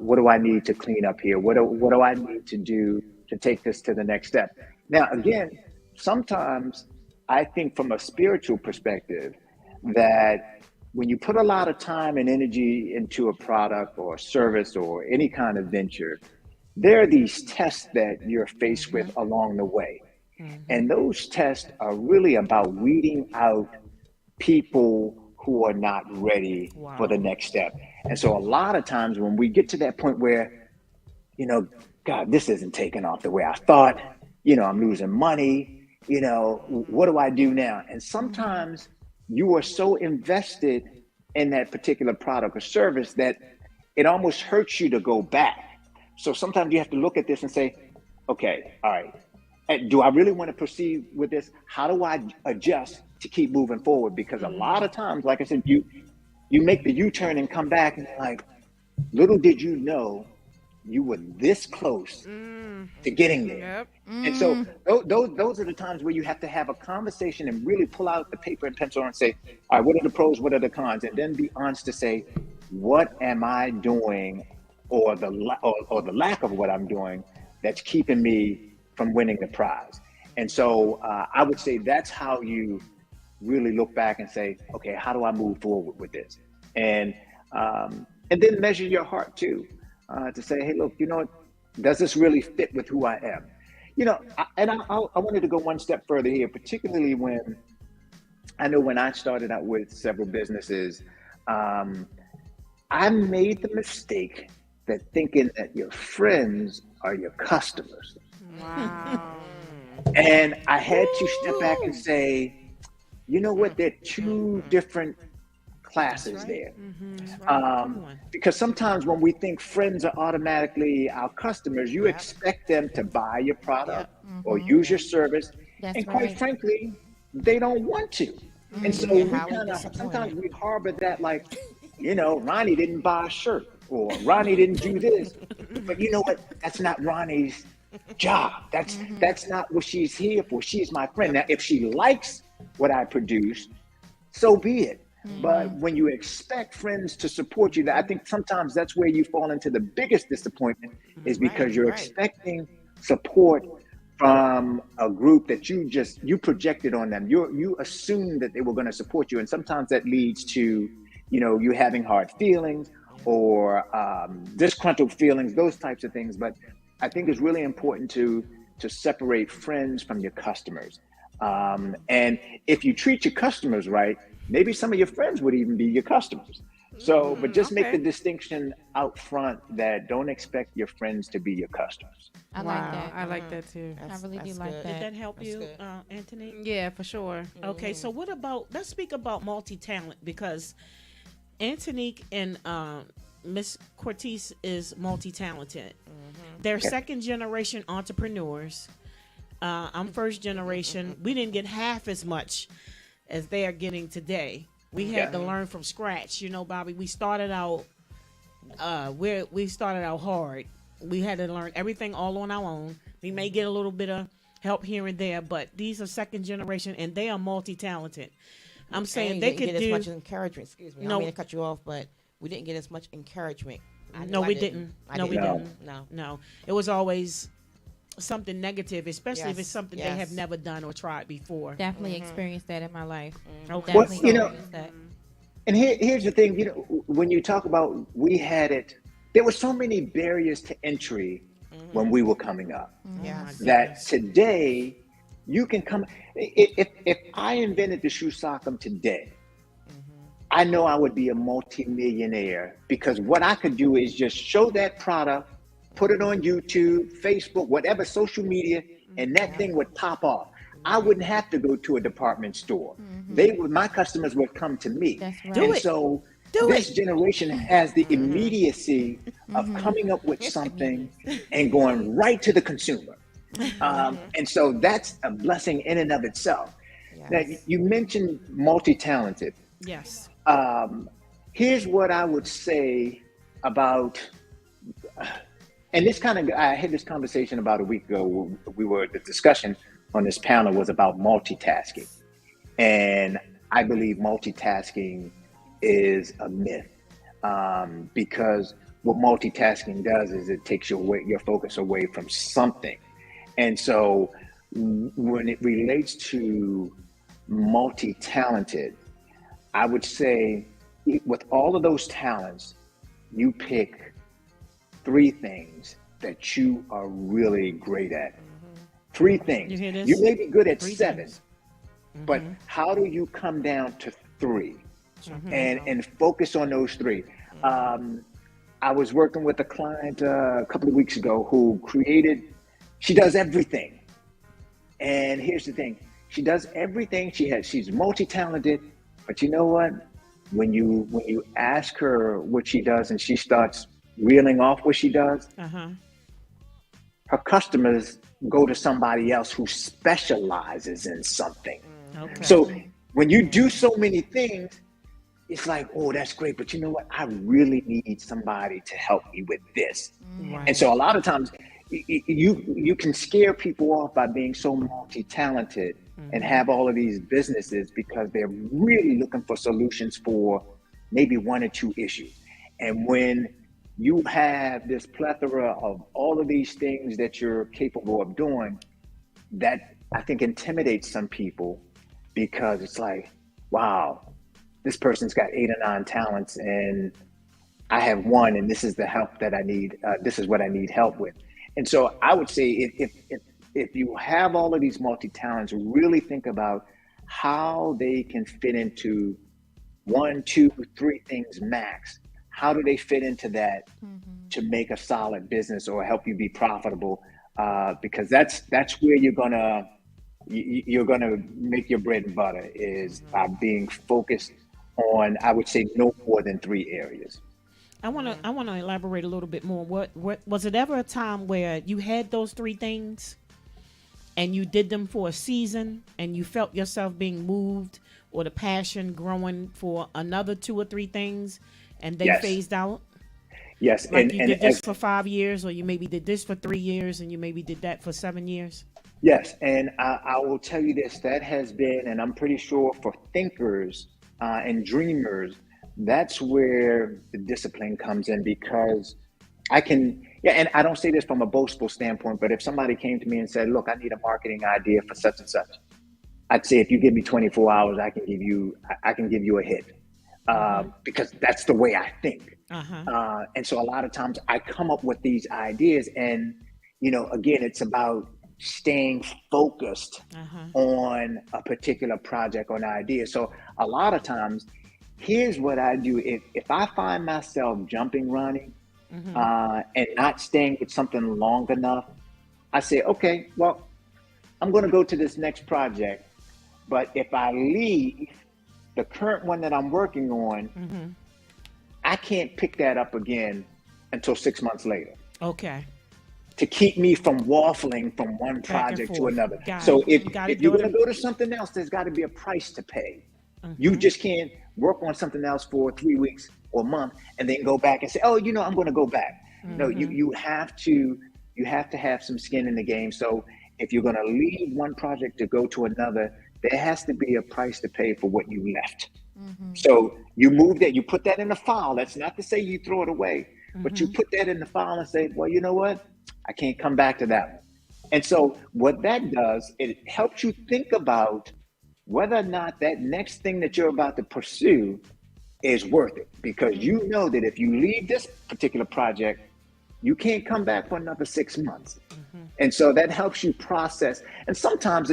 what do I need to clean up here? What do I need to do to take this to the next step? Now, again, sometimes I think from a spiritual perspective that when you put a lot of time and energy into a product or a service or any kind of venture, there are these tests that you're faced with along the way. And those tests are really about weeding out people who are not ready for the next step. And so a lot of times when we get to that point where, God, this isn't taking off the way I thought, I'm losing money, what do I do now? And sometimes you are so invested in that particular product or service that it almost hurts you to go back. So sometimes you have to look at this and say, okay, all right. And do I really want to proceed with this? How do I adjust to keep moving forward? Because a lot of times, like I said, you make the U-turn and come back and you're like, little did you know you were this close to getting there. Yep. And so those are the times where you have to have a conversation and really pull out the paper and pencil and say, all right, what are the pros, what are the cons? And then be honest to say, what am I doing, or the lack of what I'm doing that's keeping me from winning the prize. And so I would say that's how you really look back and say, okay, how do I move forward with this? And then measure your heart too, to say, hey, look, you know what? Does this really fit with who I am? You know, I wanted to go one step further here, particularly when I started out with several businesses, I made the mistake that thinking that your friends are your customers. Wow. And I had to step back and say, you know what? There are two different classes there. Because sometimes when we think friends are automatically our customers, you expect them to buy your product or use your service. And quite frankly, they don't want to. And so we sometimes we harbor that, like, you know, Ronnie didn't buy a shirt, or Ronnie didn't do this. But you know what? That's not Ronnie's job. That's not what she's here for. She's my friend. Now, if she likes what I produce, so be it. But when you expect friends to support you, I think sometimes that's where you fall into the biggest disappointment, is because you're expecting support from a group that you projected on them. You assumed that they were going to support you. And sometimes that leads to, you know, you having hard feelings or disgruntled feelings, those types of things. But I think it's really important to separate friends from your customers. And if you treat your customers right, maybe some of your friends would even be your customers. So, but just make the distinction out front that don't expect your friends to be your customers. I like that. I like that too. I really do like that. Did that help you, Anthony? Yeah, for sure. Okay, so let's speak about multi-talent, because Antonique and Miss Cortez is multi-talented. They're second generation entrepreneurs. I'm first generation. We didn't get half as much as they are getting today. We had to learn from scratch. You know, Bobby, we started out we started out hard. We had to learn everything all on our own. We may get a little bit of help here and there, but these are second generation and they are multi-talented. I'm saying they could get do as much encouragement. Excuse me. I don't mean to cut you off, but we didn't get as much encouragement. No, we didn't. No. No. It was always something negative, especially if it's something they have never done or tried before. Definitely experienced that in my life. Okay. Well, you know, and here's the thing, you know, when you talk about we had it, there were so many barriers to entry when we were coming up. That today you can come. If I invented the shoe sock'em today, I know I would be a multi-millionaire, because what I could do is just show that product, put it on YouTube, Facebook, whatever social media, and that thing would pop off. I wouldn't have to go to a department store. My customers would come to me. So this generation has the immediacy of coming up with something and going right to the consumer. And so that's a blessing in and of itself. Now, you mentioned multi-talented. Yes. Here's what I would say about, and this kind of, I had this conversation about a week ago. The discussion on this panel was about multitasking. And I believe multitasking is a myth, because what multitasking does is it takes your focus away from something. And so when it relates to multi-talented, I would say with all of those talents, you pick 3 things that you are really great at. 3 things. You hear this? You may be good at 3 7, things. but how do you come down to 3 and focus on those 3? I was working with a client a couple of weeks ago who she does everything. And here's the thing. She does everything. She's multi-talented, but you know what? When you ask her what she does and she starts reeling off what she does, her customers go to somebody else who specializes in something. Okay. So when you do so many things, it's like, oh, that's great, but you know what? I really need somebody to help me with this. Right. And so a lot of times you can scare people off by being so multi-talented and have all of these businesses because they're really looking for solutions for maybe one or two issues. And when you have this plethora of all of these things that you're capable of doing, that I think intimidates some people because it's like, wow, this person's got 8 or 9 talents and I have one, and this is the help that I need. This is what I need help with. And so I would say if you have all of these multi-talents, really think about how they can fit into 1, 2, 3 things max. How do they fit into that to make a solid business or help you be profitable? Because that's where you're gonna make your bread and butter, is by being focused on, I would say, no more than 3 areas. I want to elaborate a little bit more. What was it ever a time where you had those 3 things and you did them for a season and you felt yourself being moved or the passion growing for another 2 or 3 things and they phased out? Yes. Like you did this for 5 years, or you maybe did this for 3 years, and you maybe did that for 7 years? Yes. And I will tell you this, that has been, and I'm pretty sure for thinkers and dreamers, that's where the discipline comes in, because I can, and I don't say this from a boastful standpoint, but if somebody came to me and said, look, I need a marketing idea for such and such, I'd say, if you give me 24 hours, I can give you a hit, because that's the way I think. And so a lot of times I come up with these ideas, and, again, it's about staying focused on a particular project or an idea. So a lot of times, here's what I do. If I find myself jumping, Ronnie, and not staying with something long enough, I say, okay, well, I'm going to go to this next project. But if I leave the current one that I'm working on, I can't pick that up again until 6 months later. Okay. To keep me from waffling from one project to another. So if you're going to go to something else, there's got to be a price to pay. You just can't work on something else for 3 weeks or a month and then go back and say, oh, I'm going to go back. No, you have to have some skin in the game. So if you're going to leave one project to go to another, there has to be a price to pay for what you left. So you move that, you put that in the file. That's not to say you throw it away, but you put that in the file and say, well, you know what? I can't come back to that one. And so what that does, it helps you think about whether or not that next thing that you're about to pursue is worth it. Because you know that if you leave this particular project, you can't come back for another 6 months. And so that helps you process. And sometimes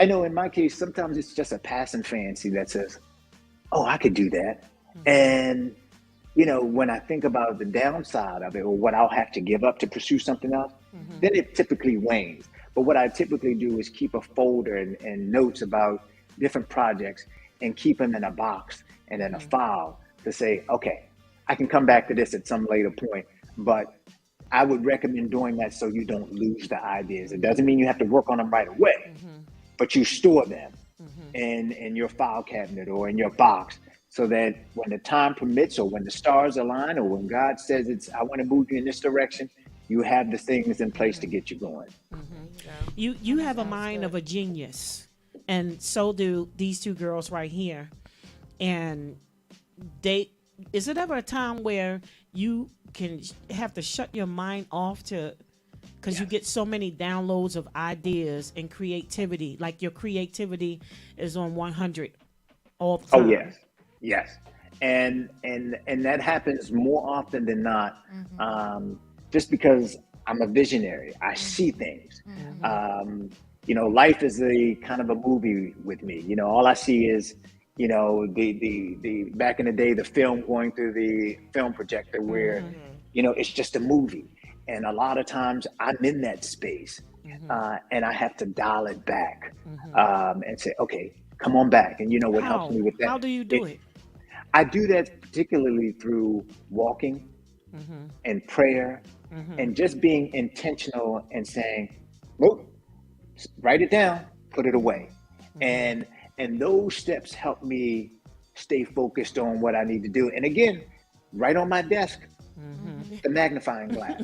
I know in my case, sometimes it's just a passing fancy that says, oh, I could do that. And, when I think about the downside of it, or what I'll have to give up to pursue something else, then it typically wanes. But what I typically do is keep a folder and notes about different projects and keep them in a box and in a file to say, okay, I can come back to this at some later point. But I would recommend doing that so you don't lose the ideas. It doesn't mean you have to work on them right away, but you store them in your file cabinet or in your box, so that when the time permits, or when the stars align, or when God says I want to move you in this direction, you have the things in place to get you going. You have a mind of a genius, and so do these 2 girls right here. And is it ever a time where you can have to shut your mind off because you get so many downloads of ideas and creativity, like your creativity is on 100 all the time? Oh, yes. And that happens more often than not, just because I'm a visionary. I see things. Life is a kind of a movie with me. All I see is, the back in the day, the film going through the film projector where, it's just a movie. And a lot of times I'm in that space, and I have to dial it back and say, okay, come on back. And what helps me with that? How do you do it? I do that particularly through walking, and prayer and just being intentional and saying, "Whoa, write it down, put it away." And those steps help me stay focused on what I need to do. And again, right on my desk, the magnifying glass.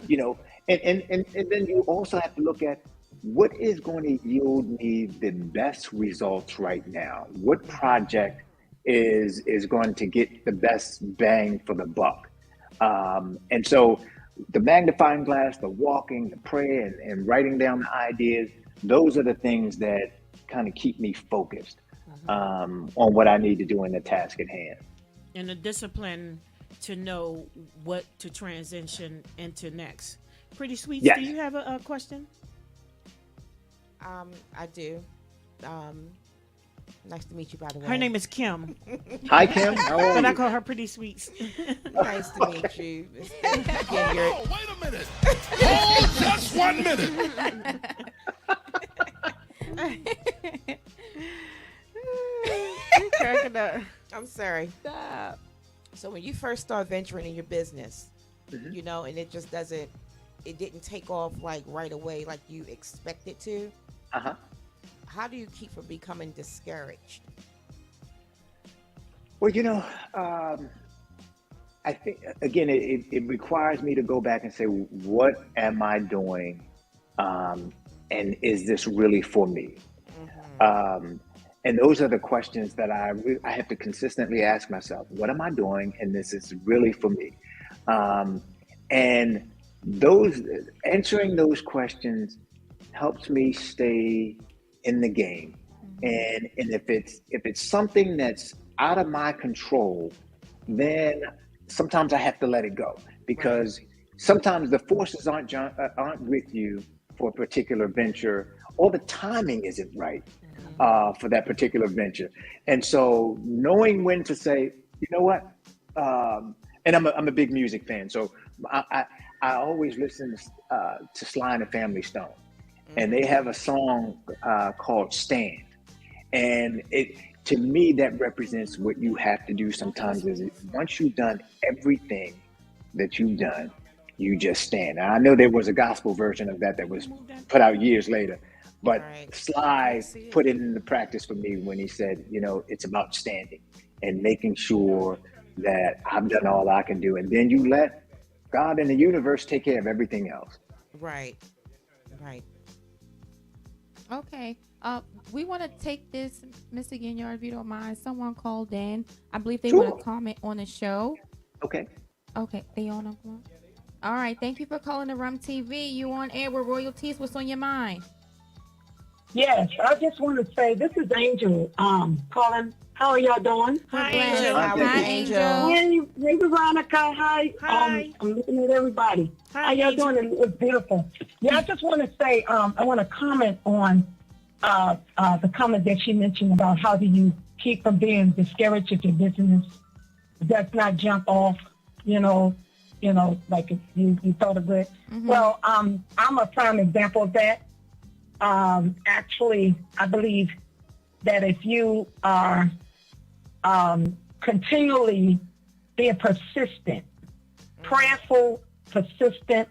You know, and then you also have to look at what is going to yield me the best results right now. What project is going to get the best bang for the buck? And so the magnifying glass, the walking, the prayer, and writing down the ideas, those are the things that kind of keep me focused on what I need to do in the task at hand. And the discipline to know what to transition into next. Pretty Sweet, Yes. Do you have a question? I do. Nice to meet you, by the way. Her name is Kim. Hi, Kim. How are But I you? call her Pretty Sweets. Nice to meet you. Again, you're Wait a minute. Hold just 1 minute. Cracking up. I'm sorry. Stop. So when you first start venturing in your business, you know, and it didn't take off like right away like you expected to. How do you keep from becoming discouraged? Well, you know, I think, again, it requires me to go back and say, what am I doing? And is this really for me? And those are the questions that I have to consistently ask myself. What am I doing? And this is really for me. And answering those questions helps me stay in the game. And if it's something that's out of my control, then sometimes I have to let it go, because sometimes the forces aren't with you for a particular venture, or the timing isn't right for that particular venture. And so knowing when to say, you know what, and I'm a big music fan, so I always listen to Sly and the Family Stone, and they have a song called "Stand," and to me that represents what you have to do sometimes. Is once you've done everything that you've done, you just stand. Now, I know there was a gospel version of that was put out years later, but Sly put it into practice for me when he said, you know, it's about standing and making sure that I've done all I can do. And then you let God and the universe take care of everything else. Right. Okay. We want to take this, Mr. Ginyard, if you don't mind. Someone called in. I believe they want to comment on the show. Okay. They on them. All right. Thank you for calling the R.U.M TV. You on air with royalties. What's on your mind? Yes, I just want to say this is Angel calling. How are y'all doing? Hi, Angel. Hi, Angel. Hey, Veronica. Hi. Hi. I'm looking at everybody. Hi, How y'all Angel. doing? It's beautiful. Yeah, I just want to say I want to comment on the comment that she mentioned about how do you keep from being discouraged if your business does not jump off, like you thought of it. Well, I'm a prime example of that. Actually, I believe that if you are continually being persistent, prayerful, persistent,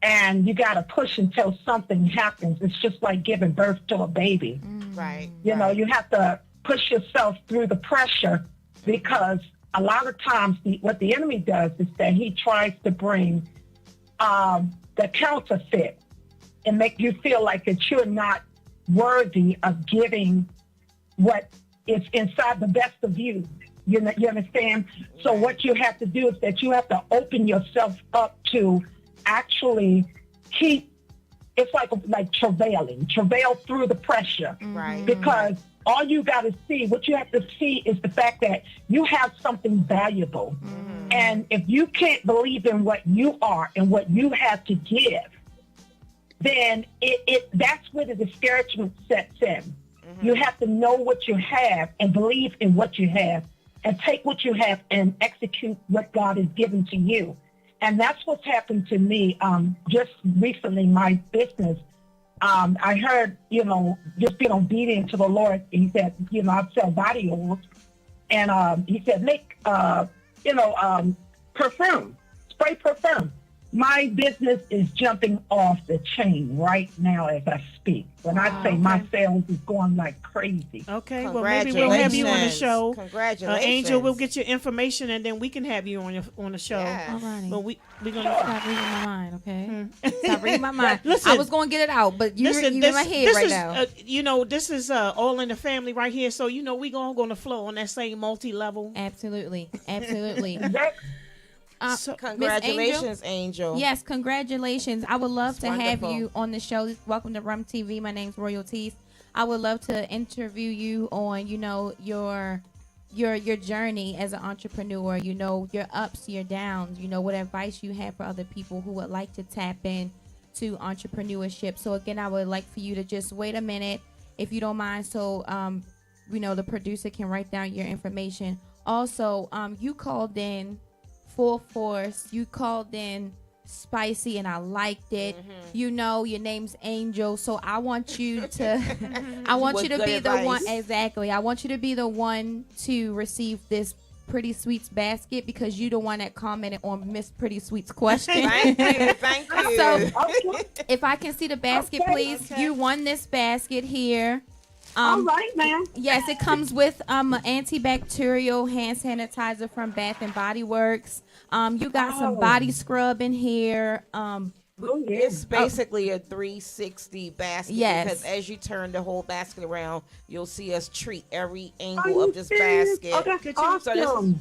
and you got to push until something happens. It's just like giving birth to a baby. Right. You know, you have to push yourself through the pressure, because a lot of times what the enemy does is that he tries to bring the counterfeit and make you feel like that you're not worthy of giving what is inside the best of you. You understand? So what you have to do is that you have to open yourself up to actually it's like travail through the pressure. Right. Because all you got to see, what you have to see is the fact that you have something valuable. And if you can't believe in what you are and what you have to give, then that's where the discouragement sets in. You have to know what you have and believe in what you have and take what you have and execute what God has given to you. And that's what's happened to me. Just recently, my business, I heard, just being obedient to the Lord. He said, I sell body oils. And he said, make, perfume, spray perfume. My business is jumping off the chain right now as I speak. When I say my sales is going like crazy. Okay, well maybe we'll have you on the show. Congratulations, Angel. We'll get your information and then we can have you on the show. Yes. All righty. But we're gonna Stop reading my mind, okay? Stop reading my mind. Listen, I was going to get it out, but you in my head this right is, now. This is all in the family right here. So we gonna flow on that same multi-level. Absolutely. So, congratulations, Angel. Yes, congratulations. I would love It's to have wonderful. you on the show. Welcome to R.U.M TV. My name's Royalties. I would love to interview you on, your journey as an entrepreneur, your ups, your downs, what advice you have for other people who would like to tap in to entrepreneurship. So again, I would like for you to just wait a minute, if you don't mind, so the producer can write down your information. Also, you called in full force. You called in spicy and I liked it. Your name's Angel, so I want you to I want you to be the one. Exactly. I want you to be the one to receive this Pretty Sweets basket because you the one that commented on Miss Pretty Sweets question. Thank you. So if I can see the basket, please. You won this basket here. All right, ma'am. Yes, it comes with an antibacterial hand sanitizer from Bath and Body Works. You got some body scrub in here. It's basically a 360 basket. Yes. Because as you turn the whole basket around, you'll see us treat every angle of this basket. Oh, that's awesome.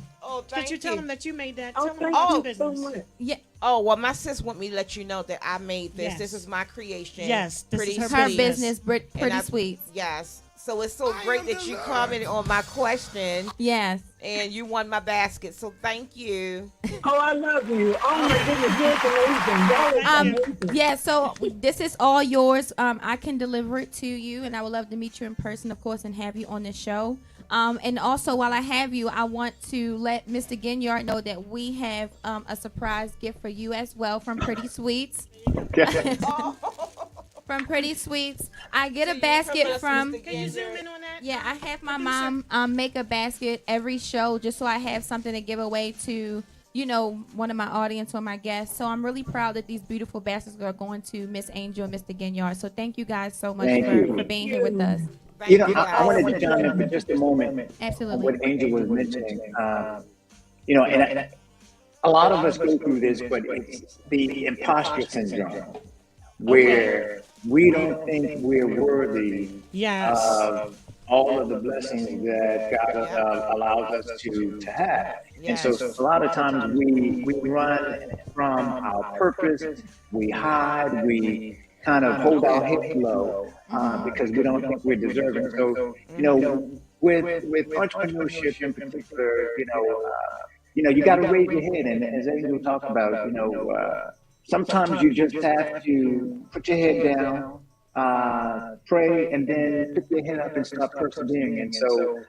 Could you tell them that you made that? Oh, Tell them about your so business. much. Yeah. Oh, well, my sis want me to let you know that I made this. Yes. This is my creation. Yes, this Pretty is her Sweets. Business, And Pretty Sweets. Yes. So it's so great that you commented on my question. Yes. And you won my basket. So thank you. Oh, I love you. Oh, my goodness. You're amazing. That is amazing. Yeah, so this is all yours. I can deliver it to you, and I would love to meet you in person, of course, and have you on the show. And also, while I have you, I want to let Mr. Ginyard know that we have a surprise gift for you as well from Pretty Sweets. Okay. From Pretty Sweets. I get a basket from... Can you zoom in on that? Yeah, I have my mom make a basket every show just so I have something to give away to, one of my audience or my guests. So I'm really proud that these beautiful baskets are going to Miss Angel and Mr. Ginyard. So thank you guys so much for being here with us. I wanted to chime in for just a moment. Absolutely. On what Angel was mentioning. And a lot of us go through this, but it's the imposter syndrome, where we don't think we're worthy of all of the blessings that God allows us to have. Yes. And so a lot of times we run from our purpose, we hide, we kind of hold our head low because we don't think we're deserving. So, with entrepreneurship in particular, you got to raise your head. And as Angel talked about, sometimes you just have to put your head down, pray, and then pick your head up and start persevering. And so,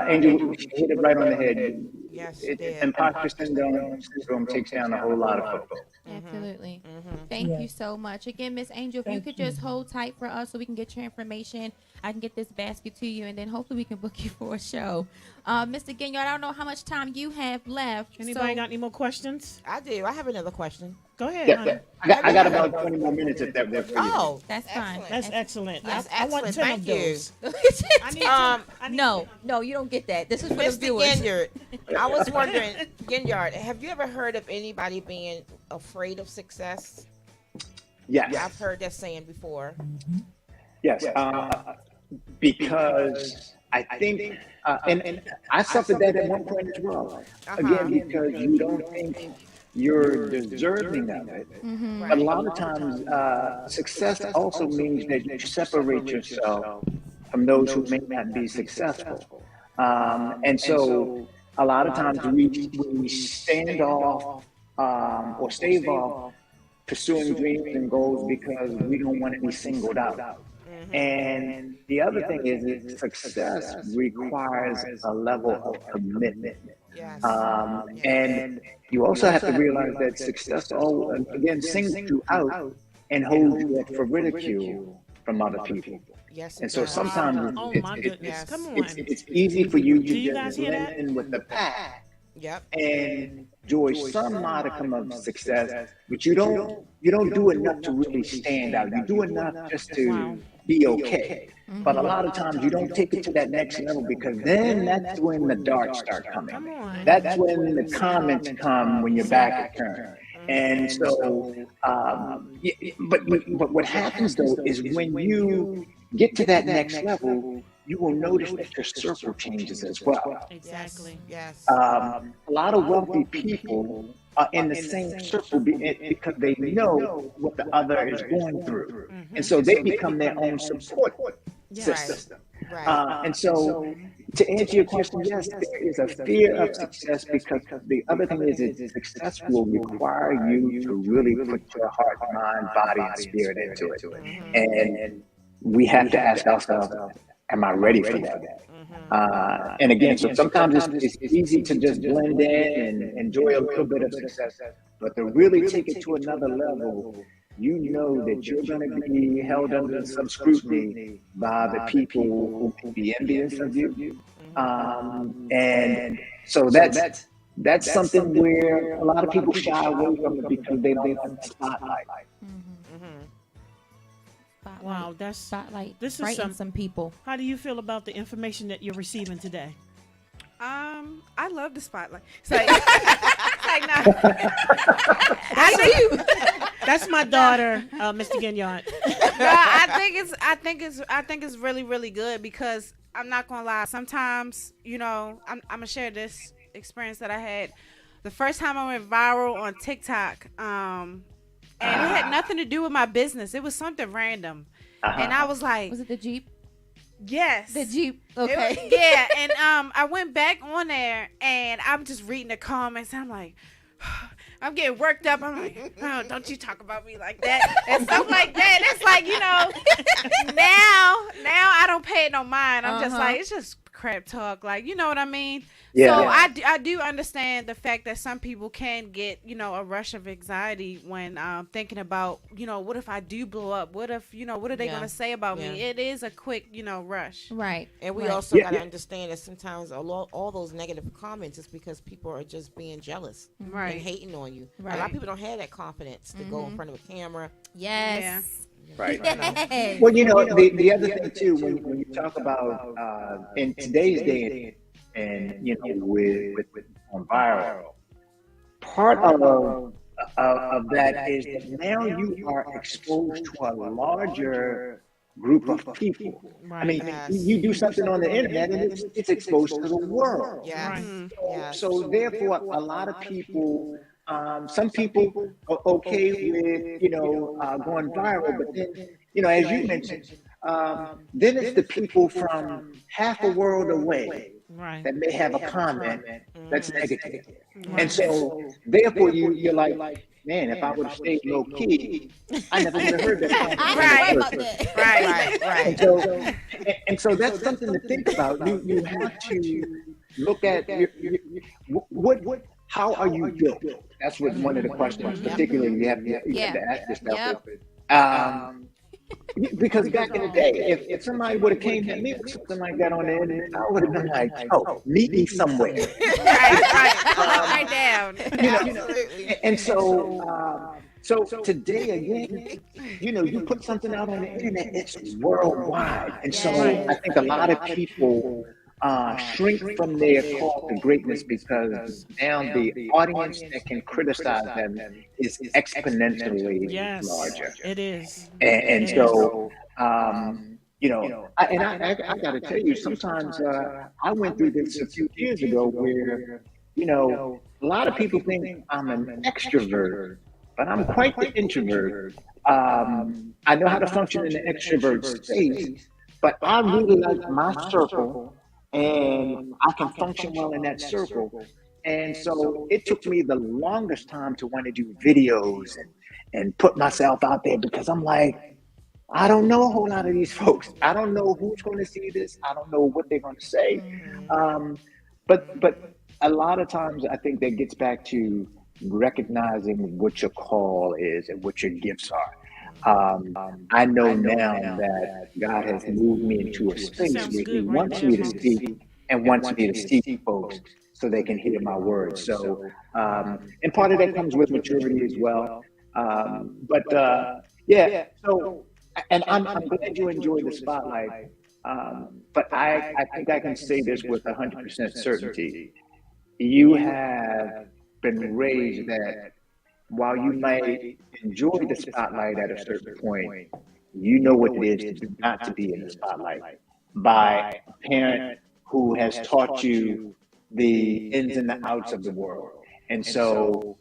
Angel, you hit it right on the head. Yes, imposter syndrome takes down a whole lot of folks. Absolutely. Thank you so much. Again, Miss Angel, if you could just hold tight for us so we can get your information. I can get this basket to you, and then hopefully we can book you for a show. Mr. Ginyard, I don't know how much time you have left. Anybody got any more questions? I do. I have another question. Go ahead, Yeah, I got about 20 more minutes if that works for you. Oh, that's fine. That's excellent. That's I want 10 Thank of you. those. No, you don't get that. This is for the Mr. viewers. Ginyard, I was wondering, Ginyard, have you ever heard of anybody being afraid of success? Yes. I've heard that saying before. Yes, because I think, and I suffered that at one point as well. Again, because you don't think you're deserving of it. But a lot of times, success also means that you separate yourself from those who may not be successful. And so a lot of times we stand off or stave off pursuing dreams and goals because we don't want to be singled out. And the other thing is success requires a level of commitment. And you also have to realize that success, again, sings you out and holds you up for ridicule from other people. And so sometimes it's easy for you to just blend in with the pack Yep. and enjoy some modicum of success, but you don't do enough to really stand out. You do enough just to be okay. But a lot of times you don't take it to that next level, because then that's when the darks start coming. That's when the comments come when your back is turned. And so, but what happens though is when you get to that next level, you will notice that your circle changes as well. Exactly. Yes. A lot of wealthy people are in the same circle because they know what the other is going through. And so they become their own support system. Right. And so, to answer your question, yes, there is a fear of success, because the other thing is that success will require you to really put your heart, mind, body, and spirit into it. And we have to ask ourselves, am I ready for that? And again, so sometimes it's easy to just blend in and enjoy a little bit of success, but to really take it to another level, you know that you're going to be held under some scrutiny by the people who may be envious of you. And so that's something where a lot of people shy away from it because they don't want the spotlight. Wow, that's spotlight. This is frightens some people. How do you feel about the information that you're receiving today? I love the spotlight. It's like, no. That's my daughter, Mr. Gignard. I think it's really, really good, because I'm not gonna lie. Sometimes, I'm gonna share this experience that I had. The first time I went viral on TikTok, and it had nothing to do with my business. It was something random, and I was like, was it the Jeep? Yes. The Jeep. Okay. Yeah, and I went back on there, and I'm just reading the comments, and I'm like, I'm getting worked up. I'm like, oh, don't you talk about me like that and stuff like that. It's like, now I don't pay it no mind. I'm just like, it's just crap talk. Like, you know what I mean? Yeah. So I do understand the fact that some people can get, a rush of anxiety when thinking about, what if I do blow up? What if, what are they going to say about me? It is a quick, rush. Right. And we also got to understand that sometimes all those negative comments is because people are just being jealous and hating on you. Right. A lot of people don't have that confidence to go in front of a camera. Yes. Yeah. Right. Yes. Well, the other thing too, when you talk about in today's day and with on viral, part of that is that now you are exposed to a larger group of people. Right. I mean, you do something on the internet and it's exposed to the world. So therefore, a lot of people. Some people are okay with going viral, but then as you mentioned, then it's the people from half a world away that may have a comment that's negative, and so therefore you're like, man, if I would have stayed low key, I never would have heard that. Right. And so that's something to think about. You have to look at what. How are you built? That's what one of the questions, particularly you have to ask yourself. Because back in the day, if somebody would have came at me with something like that on the internet, I would have been like, "Oh, meet me somewhere." Right down. And so today again, you put something out on the internet, it's worldwide, and so I think a lot of people shrink from their call to greatness because now the audience that can criticize them is exponentially larger. It is. And so, I got to tell you, sometimes I went through this a few years ago where, a lot of people think I'm an extrovert, but I'm quite the introvert. I know how to function in the extrovert space, but I really like my circle. And I can function well in that circle. And so it took me the longest time to want to do videos and put myself out there, because I'm like, I don't know a whole lot of these folks. I don't know who's going to see this. I don't know what they're going to say. But a lot of times I think that gets back to recognizing what your call is and what your gifts are. I know now that God has moved me into a space where He wants me to speak and wants me to see folks so they can hear my words. So, and part of that comes with maturity as well. Yeah, so, and I'm glad you enjoyed the spotlight. But I think I can say this with 100% certainty. You have been raised that while you might enjoy the spotlight at a certain point, you know what it is not to be in the spotlight by a parent who has taught you the ins and the outs of the world. And so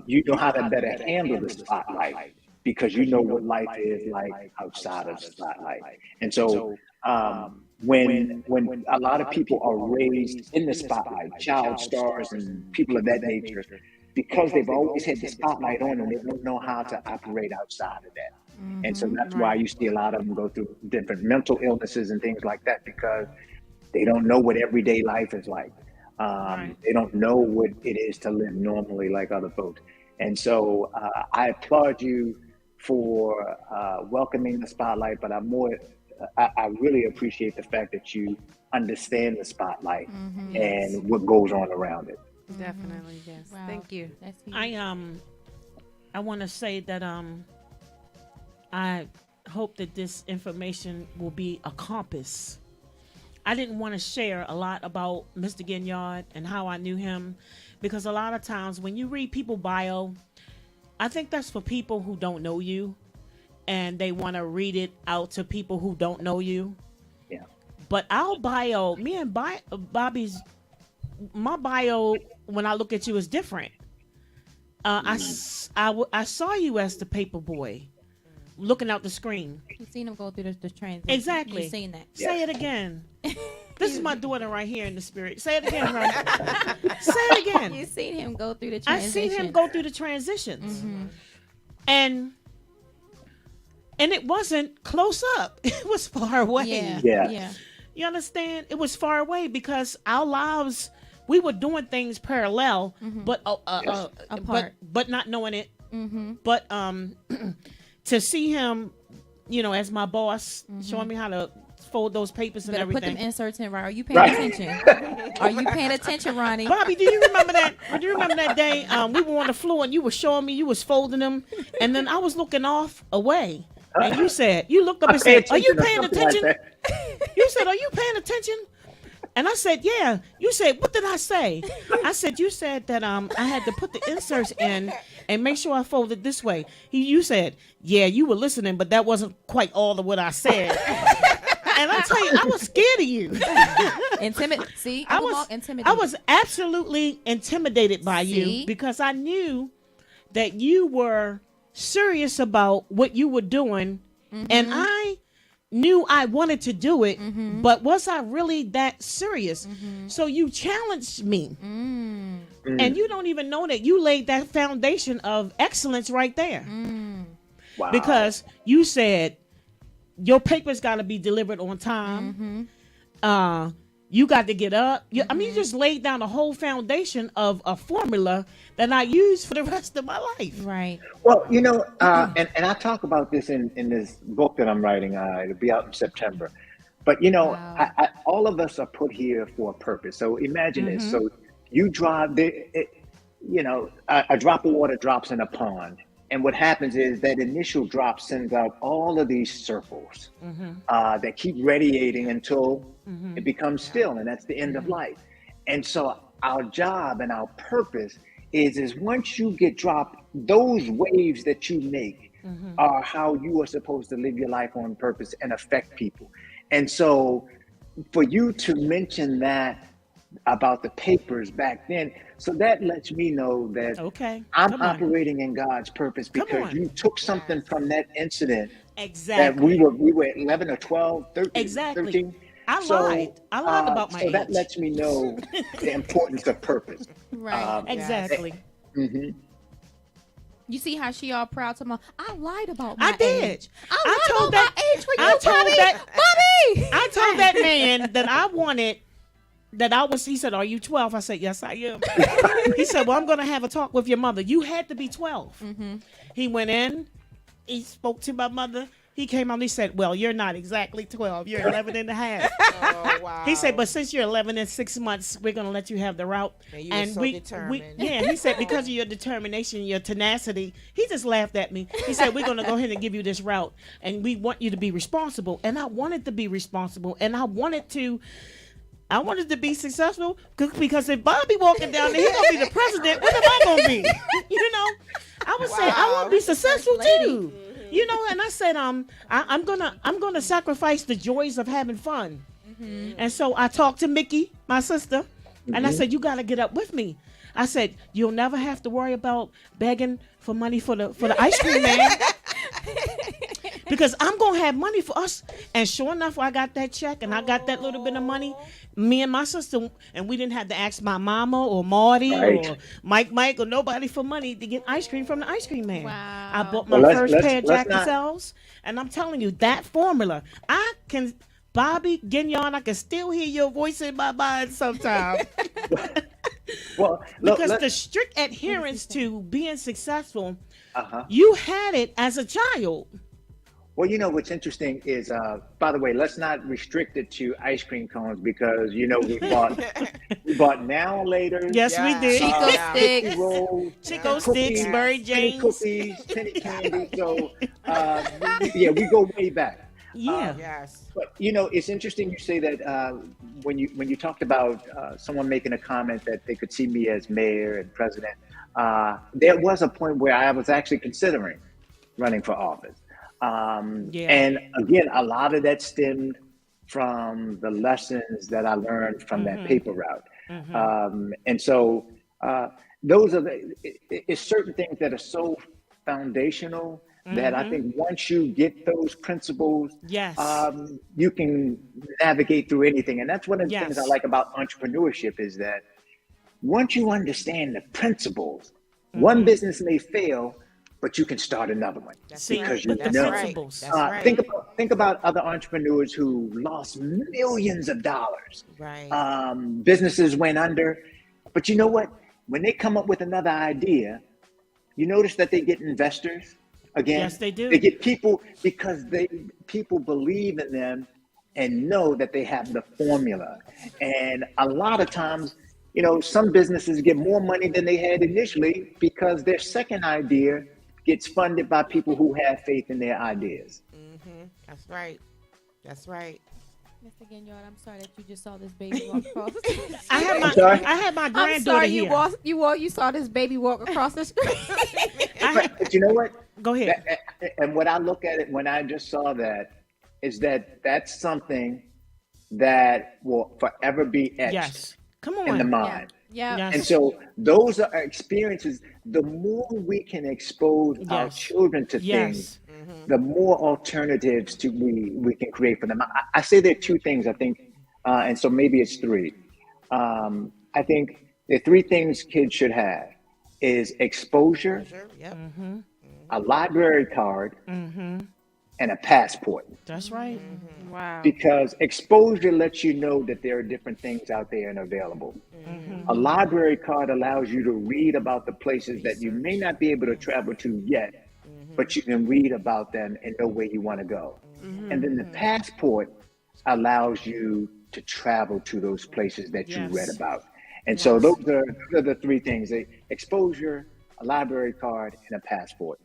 you know how to better handle the spotlight because you know what life is like outside of the spotlight. And so when a lot of people are raised in the spotlight, child stars and people of that nature, because they've always had the spotlight on them, they don't know how to operate outside of that. And so that's why you see a lot of them go through different mental illnesses and things like that, because they don't know what everyday life is like. They don't know what it is to live normally like other folks. And so I applaud you for welcoming the spotlight, but I really appreciate the fact that you understand the spotlight and what goes on around it. Definitely, yes. Wow. Thank you. I want to say that I hope that this information will be a compass. I didn't want to share a lot about Mr. Ginyard and how I knew him, because a lot of times when you read people's bio, I think that's for people who don't know you and they want to read it out to people who don't know you. Yeah. But our bio, me and Bobby's, my bio, when I look at you, is different. I saw you as the paper boy looking out the screen. You've seen him go through the transition. Exactly. You've seen that. Say it again. This is my daughter right here in the spirit. Say it again, right? Say it again. You've seen him go through the I transition. seen him go through the transitions. And it wasn't close up. It was far away. Yeah. You understand? It was far away because our lives, we were doing things parallel, but apart, but not knowing it. But to see him, as my boss, showing me how to fold those papers and everything. Put them inserts in, right? Are you paying attention? Are you paying attention, Ronnie? Bobby, do you remember that? Do you remember that day we were on the floor and you were showing me, you was folding them, and then I was looking away. And you looked up and said, "Are you paying attention?" You said, "Are you paying attention?" And I said, "Yeah." You said, "What did I say?" I said, "You said that I had to put the inserts in and make sure I folded this way." You said, "Yeah, you were listening, but that wasn't quite all of what I said." And I tell you, I was scared of you. See, I was absolutely intimidated by you because I knew that you were serious about what you were doing, and I knew I wanted to do it, but was I really that serious? So you challenged me, and you don't even know that you laid that foundation of excellence right there. Wow. Because you said your paper's got to be delivered on time. You got to get up. You just laid down a whole foundation of a formula that I use for the rest of my life. Right. Well, and I talk about this in this book that I'm writing. It'll be out in September. But, I all of us are put here for a purpose. So imagine this. So you drive, a drop of water drops in a pond. And what happens is that initial drop sends out all of these circles that keep radiating until it becomes still, and that's the end of life. And so our job and our purpose is once you get dropped, those waves that you make are how you are supposed to live your life on purpose and affect people. And so for you to mention that about the papers back then, so that lets me know that I'm operating in God's purpose because you took something from that incident that we were 11 or 12, 13. 13. I lied about my age. So that lets me know the importance of purpose. Right. Exactly. You see how she all proud to I lied about my age. I did. I told my age for you, Bobby. I told that man that I wanted. He said, "Are you 12?" I said, "Yes, I am." He said, "Well, I'm going to have a talk with your mother. You had to be 12. He went in. He spoke to my mother. He came out and he said, well, you're not exactly 12. You're 11 and a half. Oh, wow. He said, but since you're 11 and 6 months, we're going to let you have the route. And you were so determined. He said, because of your determination, your tenacity, he just laughed at me. He said, we're going to go ahead and give you this route, and we want you to be responsible. And I wanted to be responsible, and I wanted to be successful, because if Bobby walking down there, he's going to be the president, what am I going to be? You know, I was saying, I want to be successful too. You know, and I said, I'm gonna sacrifice the joys of having fun. And so I talked to Mickey, my sister, and I said, you got to get up with me. I said, you'll never have to worry about begging for money for the ice cream man. Because I'm going to have money for us. And sure enough, I got that check and I got that little bit of money. Me and my sister, and we didn't have to ask my mama or Marty or Mike or nobody for money to get ice cream from the ice cream man. Wow. I bought my first pair of Jack Lascelles, and I'm telling you, that formula, Bobby Gignon, I can still hear your voice in my mind sometimes. Well, because the strict adherence to being successful, you had it as a child. Well, you know, what's interesting is, by the way, let's not restrict it to ice cream cones, because, you know, we bought now and later. Yes, we did. Chico sticks. Rolls, Chico sticks, Mary Jane's. Cookies, penny candy. So, we go way back. Yeah. Yes. But, you know, it's interesting you say that when you talked about someone making a comment that they could see me as mayor and president, there was a point where I was actually considering running for office. And again, a lot of that stemmed from the lessons that I learned from that paper route. And so those are it's certain things that are so foundational that I think once you get those principles, you can navigate through anything. And that's one of the things I like about entrepreneurship, is that once you understand the principles, one business may fail, but you can start another one because you know. Right. Think about other entrepreneurs who lost millions of dollars. Right. Businesses went under, but you know what? When they come up with another idea, you notice that they get investors again. Yes, they do. They get people because people believe in them and know that they have the formula. And a lot of times, you know, some businesses get more money than they had initially because their second idea gets funded by people who have faith in their ideas. That's right. That's right. Mr. Gignon, I'm sorry that you just saw this baby walk across. I had my granddaughter I'm sorry here. you saw this baby walk across the screen. But you know what? Go ahead. And what I look at it when I just saw that is that that's something that will forever be etched in the mind. Yeah. Yes. And so those are experiences. The more we can expose our children to things, the more alternatives we can create for them. I say there are two things, I think, and so maybe it's three. I think the three things kids should have is exposure, a library card, and a passport. That's right. Wow. Because exposure lets you know that there are different things out there and available. A library card allows you to read about the places that you may not be able to travel to yet, but you can read about them and know where you want to go. And then the passport allows you to travel to those places that you read about. And so those are the three things: exposure, a library card, and a passport.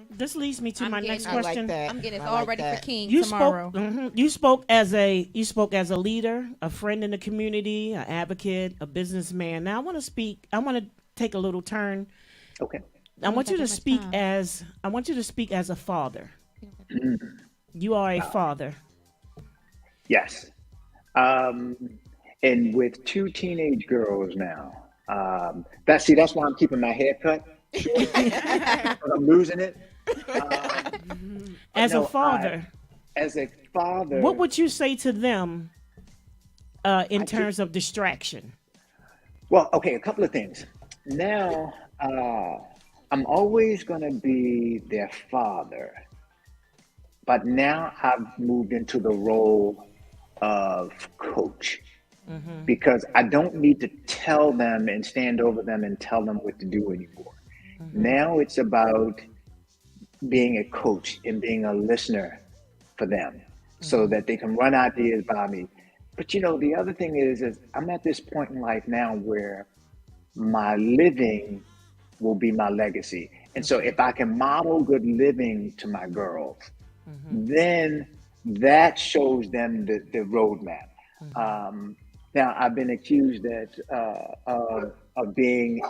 This leads me to my next question. I'm getting it all ready for King tomorrow. You spoke as a leader, a friend in the community, an advocate, a businessman. Now I want to take a little turn. Okay. I want you to speak as a father. You are a father. Yes. And with two teenage girls now. That's why I'm keeping my hair cut. I'm losing it. As a father, what would you say to them in terms of distraction? Well, okay, a couple of things. Now, I'm always going to be their father, but now I've moved into the role of coach. Because I don't need to tell them and stand over them and tell them what to do anymore. Now it's about being a coach and being a listener for them so that they can run ideas by me. But the other thing is I'm at this point in life now where my living will be my legacy. And so if I can model good living to my girls, then that shows them the roadmap. Now, I've been accused of being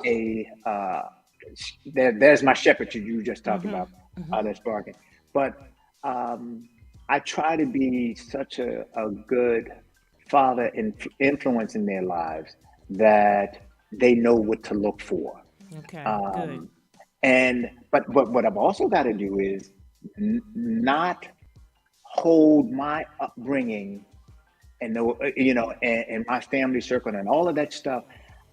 there's my shepherd you just talked about, that's barking. But I try to be such a good father influence in their lives that they know what to look for. Okay, good. But what I've also got to do is not hold my upbringing and and my family circle and all of that stuff.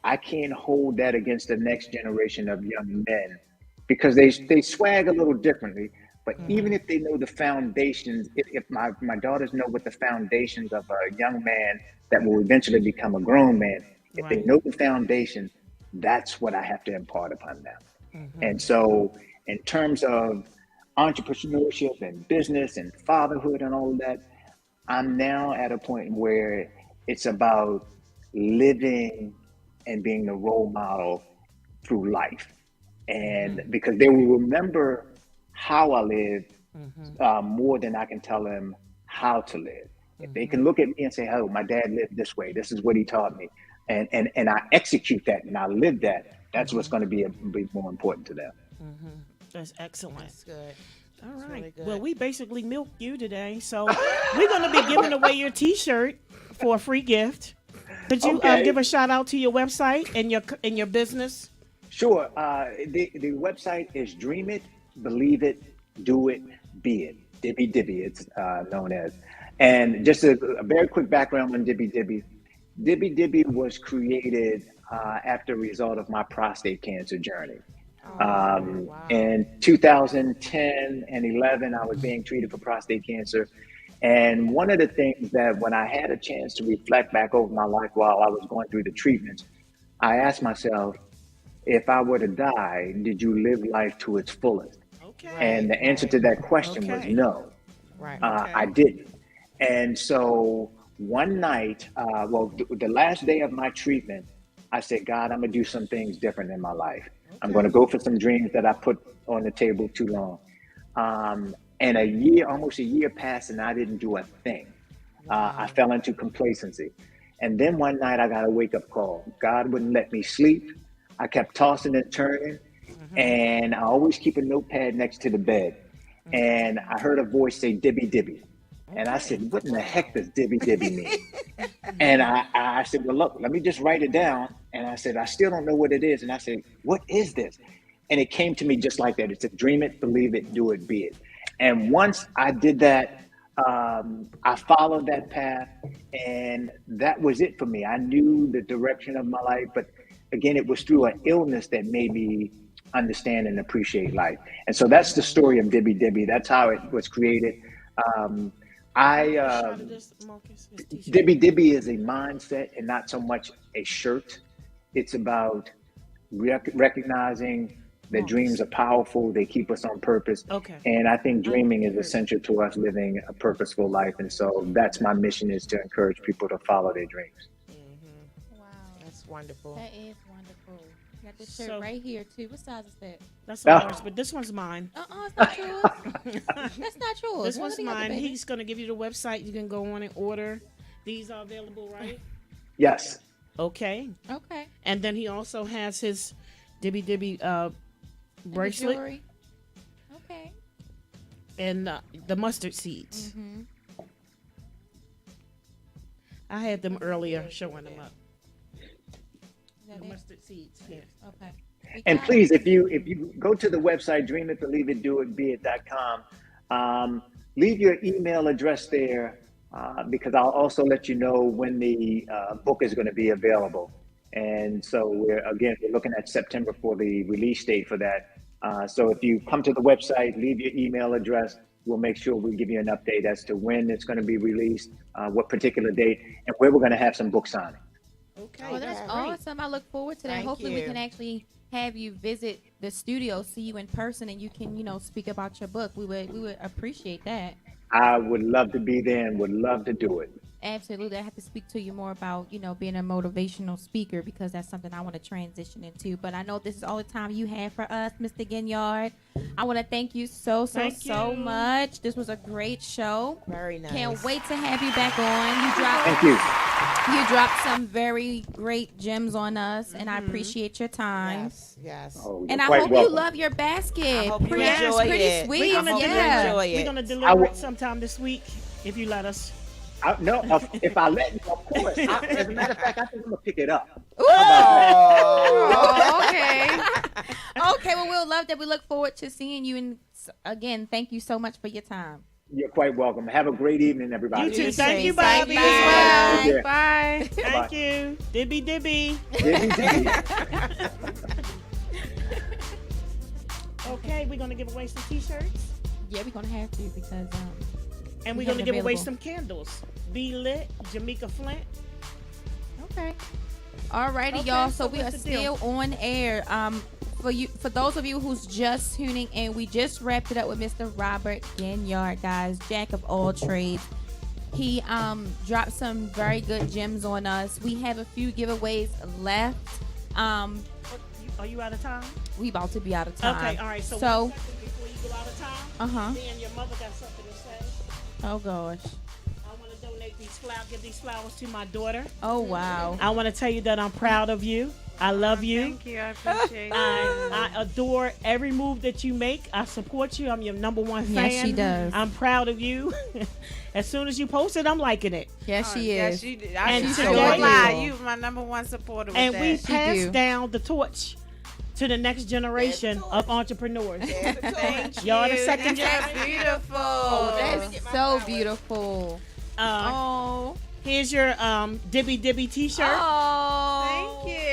I can't hold that against the next generation of young men because they swag a little differently. But even if they know the foundations, if my daughters know what the foundations of a young man that will eventually become a grown man, if they know the foundation, that's what I have to impart upon them. And so in terms of entrepreneurship and business and fatherhood and all of that, I'm now at a point where it's about living and being the role model through life. And because they will remember how I live more than I can tell them how to live. If they can look at me and say, oh, my dad lived this way, this is what he taught me, and I execute that and I live that, that's what's going to be more important to them. That's excellent. That's good. All That's right. really good. Well, we basically milked you today, so we're going to be giving away your T-shirt for a free gift. Could you give a shout out to your website and your business? Sure. The website is Dream It, Believe It, Do It, Be It. Dibby Dibby, it's known as. And just a very quick background on Dibby Dibby. Dibby Dibby was created after a result of my prostate cancer journey. In 2010 and 11, I was being treated for prostate cancer. And one of the things that when I had a chance to reflect back over my life while I was going through the treatments, I asked myself, if I were to die, did you live life to its fullest? And the answer to that question was no. I didn't. And so one night, the last day of my treatment, I said, God, I'm going to do some things different in my life. I'm going to go for some dreams that I put on the table too long. And almost a year passed and I didn't do a thing. I fell into complacency. And then one night I got a wake-up call. God wouldn't let me sleep. I kept tossing and turning. And I always keep a notepad next to the bed. And I heard a voice say, Dibby Dibby. And I said, what in the heck does Dibby Dibby mean? And I said, well, look, let me just write it down. And I said, I still don't know what it is. And I said, what is this? And it came to me just like that. It said, dream it, believe it, do it, be it. And once I did that, I followed that path and that was it for me. I knew the direction of my life, but again, it was through an illness that made me understand and appreciate life. And so that's the story of Dibby Dibby. That's how it was created. Dibby Dibby is a mindset and not so much a shirt. It's about recognizing that dreams are powerful. They keep us on purpose. And I think dreaming is essential to us living a purposeful life. And so that's my mission, is to encourage people to follow their dreams. Wow. That's wonderful. That is wonderful. You got this shirt right here, too. What size is that? That's ours, but this one's mine. It's not yours. That's not yours. This one's mine. He's going to give you the website. You can go on and order. These are available, right? Yes. Okay. And then he also has his Dibby Dibby bracelet. Okay. And the mustard seeds. I had them earlier, showing them up. The mustard seeds. Yes. Okay. And please, if you go to the website, dreamitbelieveitdoitbeit.com, leave your email address there, because I'll also let you know when the book is going to be available. And so we're looking at September for the release date for that. So if you come to the website, leave your email address, we'll make sure we give you an update as to when it's going to be released, what particular date, and where we're going to have some book signing. Okay. Well, that's awesome. I look forward to that. Hopefully we can actually have you visit the studio, see you in person, and you can, speak about your book. We would appreciate that. I would love to be there and would love to do it. Absolutely. I have to speak to you more about, being a motivational speaker because that's something I want to transition into. But I know this is all the time you have for us, Mr. Ginyard. I want to thank you so much. This was a great show. Very nice. Can't wait to have you back on. Thank you. You dropped some very great gems on us, and I appreciate your time. Yes. Oh, And I quite hope welcome. you love your basket. I hope you pretty, enjoy pretty it. sweet. We're gonna enjoy it. We're gonna deliver it sometime this week if you let us. No, if I let you, of course. As a matter of fact, I think I'm gonna pick it up. Oh, okay. Okay, well, we'll love that. We look forward to seeing you. And again, thank you so much for your time. You're quite welcome. Have a great evening, everybody. You too. Thank you, Thank Bobby. you. as well. Bye. Thank you. Dibby dibby. Okay, we're gonna give away some T-shirts. Yeah, we're gonna have to because and we're have gonna it give away available. some candles. Be lit, Jamaica Flint. Okay. Alrighty, Okay, y'all. so So we are what's the deal? still on air. For those of you who's just tuning in, we just wrapped it up with Mr. Robert Ginyard, guys, jack of all trades. He dropped some very good gems on us. We have a few giveaways left. Are you out of time? We about to be out of time. Okay, all right. So 1 second before you go out of time, me and your mother got something to say. Oh gosh. I want to donate these flowers, give these flowers to my daughter. Oh wow. I want to tell you that I'm proud of you. I love you. Thank you. I appreciate it. I adore every move that you make. I support you. I'm your number one fan. Yes, she does. I'm proud of you. As soon as you post it, I'm liking it. Yes, she Yes, is. you did. And I so don't are lie. you. You my number one supporter with And that. we do. pass down the torch to the next generation of entrepreneurs. Thank Y'all the you. second That's generation. beautiful. That's so beautiful. Oh. Here's your Dibby Dibby t-shirt. Oh. Thank you.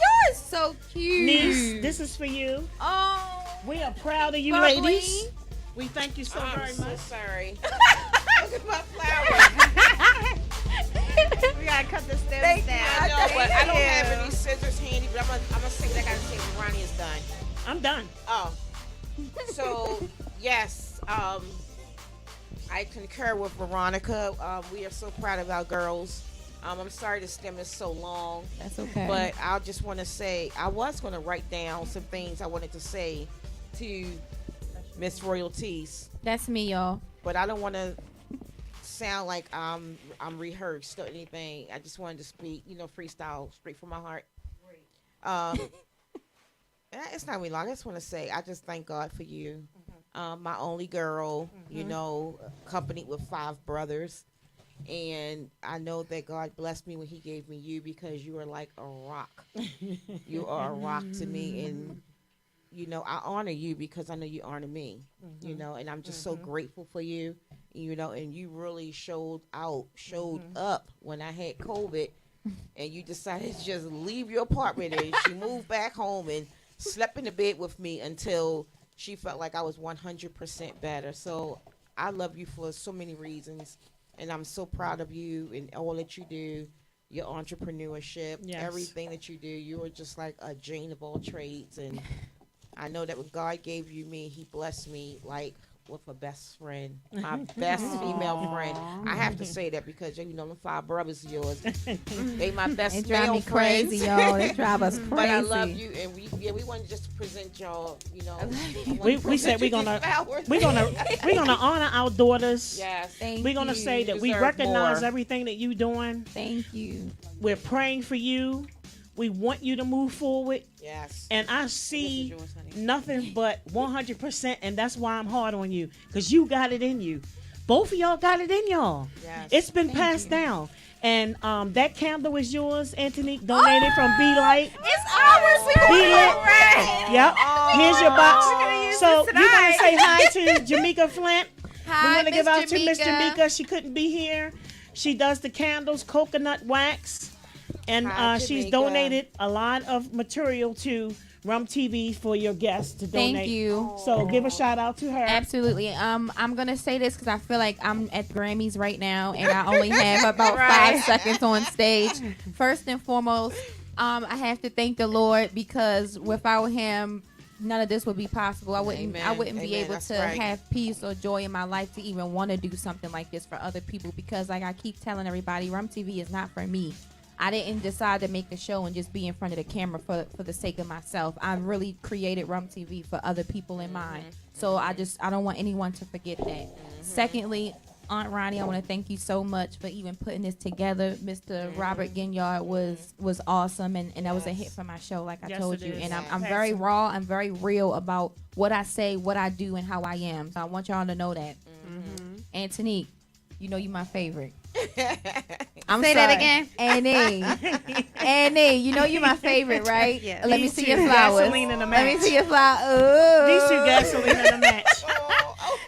You're so cute. Niece, this is for you. Oh. We are proud of you, Bubbly. ladies. We thank you so I'm very so much. sorry. Look at my flowers. We gotta cut the stems Thank you. down. I know, but I don't have Thank any scissors handy. But I'm gonna say what I gotta say when Ronnie is done. I'm done. Oh, so yes, I concur with Veronica. We are so proud of our girls. I'm sorry the stem is so long. That's okay. But I just want to say, I was going to write down some things I wanted to say to Miss Royalties, That's me, y'all. but I don't want to sound like I'm rehearsed or anything. I just wanted to speak, freestyle, straight from my heart. It's not really long. I just want to say, I just thank God for you. My only girl, accompanied with 5 brothers. And I know that God blessed me when he gave me you because you are like a rock. You are a rock to me. And, I honor you because I know you honor me, and I'm just so grateful for you, and you really showed up when I had COVID and you decided to just leave your apartment and she moved back home and slept in the bed with me until she felt like I was 100% better. So I love you for so many reasons. And I'm so proud of you and all that you do, your entrepreneurship, everything that you do. You are just like a Jane of all trades. And I know that when God gave you me, he blessed me like with a best friend, my best female friend. I have to say that because, the 5 brothers of yours, they my best They drive male me crazy, friends. y'all. They drive us crazy. But I love you, and we want to just present y'all, We said we're gonna honor our daughters. Yes. We're gonna say that we Deserve recognize more. everything that you're doing. Thank you. We're praying for you. We want you to move forward. Yes. And I see nothing but 100%, and that's why I'm hard on you, because you got it in you. Both of y'all got it in y'all. Yes. It's been passed down. And that candle is yours, Antonique, donated from Be Light. It's ours. We Be Lit. Yep. Here's your box. use So this you want to say tonight. hi to Jamaica Flint? Hi, We want to give Miss out to Miss Jamaica. Jamaica. She couldn't be here. She does the candles, coconut wax. And Hi, she's Jamaica. donated a lot of material to R.U.M TV for your guests to donate. Thank you. So give a shout out to her. Absolutely. I'm gonna say this because I feel like I'm at Grammys right now, and I only have about Right. 5 seconds on stage. First and foremost, I have to thank the Lord because without Him, none of this would be possible. I wouldn't be Amen. able That's to right. have peace or joy in my life to even want to do something like this for other people, because like I keep telling everybody, R.U.M TV is not for me. I didn't decide to make a show and just be in front of the camera for the sake of myself. I really created R.U.M TV for other people in mind. So I don't want anyone to forget that. Secondly, Aunt Ronnie, I want to thank you so much for even putting this together. Mr. Robert Ginyard was awesome, and that was a hit for my show, like I told you. And I'm very raw, I'm very real about what I say, what I do, and how I am. So I want y'all to know that. Antonique, you know you my favorite. Say that again. Annie, you know you my favorite, right? Yeah. Let me These see two your flowers. gasoline in a Let me match. see your flowers. These two gasoline in a match.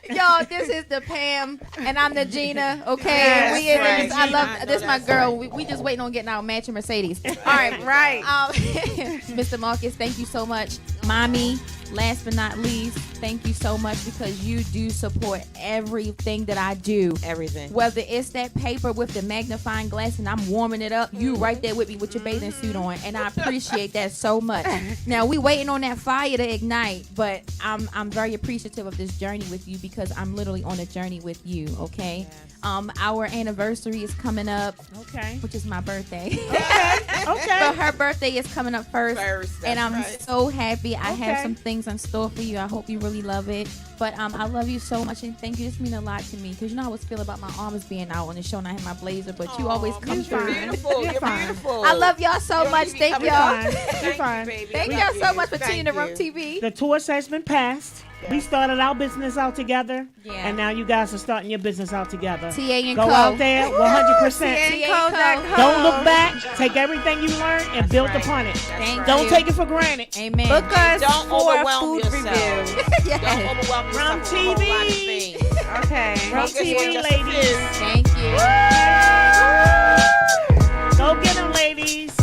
Y'all, this is the Pam, and I'm the Gina. Okay, Yes, we in right. this. I love I know this. My that's girl. right. We just waiting on getting our matching Mercedes. All right, Right. Mr. Marcus, thank you so much, Mommy. Last but not least, thank you so much, because you do support everything that I do. Everything. Whether it's that paper with the magnifying glass and I'm warming it up, you right there with me with your bathing suit on, and I appreciate that so much. Now we waiting on that fire to ignite, but I'm very appreciative of this journey with you, because I'm literally on a journey with you. Okay. Our anniversary is coming up. Okay. Which is my birthday. Okay. But her birthday is coming up first, and I'm right. so happy. I have Okay. some things in store for you. I hope you really love it. But I love you so much, and thank you. This means a lot to me, because you know I always feel about my arms being out on the show, and I have my blazer, but you always come you're through. fine. Beautiful. You're You're fine. beautiful. I love y'all so much. Thank coming y'all. on. You're fine. Baby. Thank Love y'all so you. much for tuning in to Thank R.U.M you. TV. The torch has been passed. We started our business out together, Yeah. and now you guys are starting your business out together. TA and Go Co. out there 100%. TA&Co. Don't look back. Take everything you learned and build right. upon it. Thank Don't you. take it for granted. Amen. Book us Don't for a overwhelm food yourself. review. Yes. Don't overwhelm yourself R.U.M with a whole lot of TV. things. Okay. R.U.M Focus on TV, just a ladies. few. Thank you. Go get them, ladies.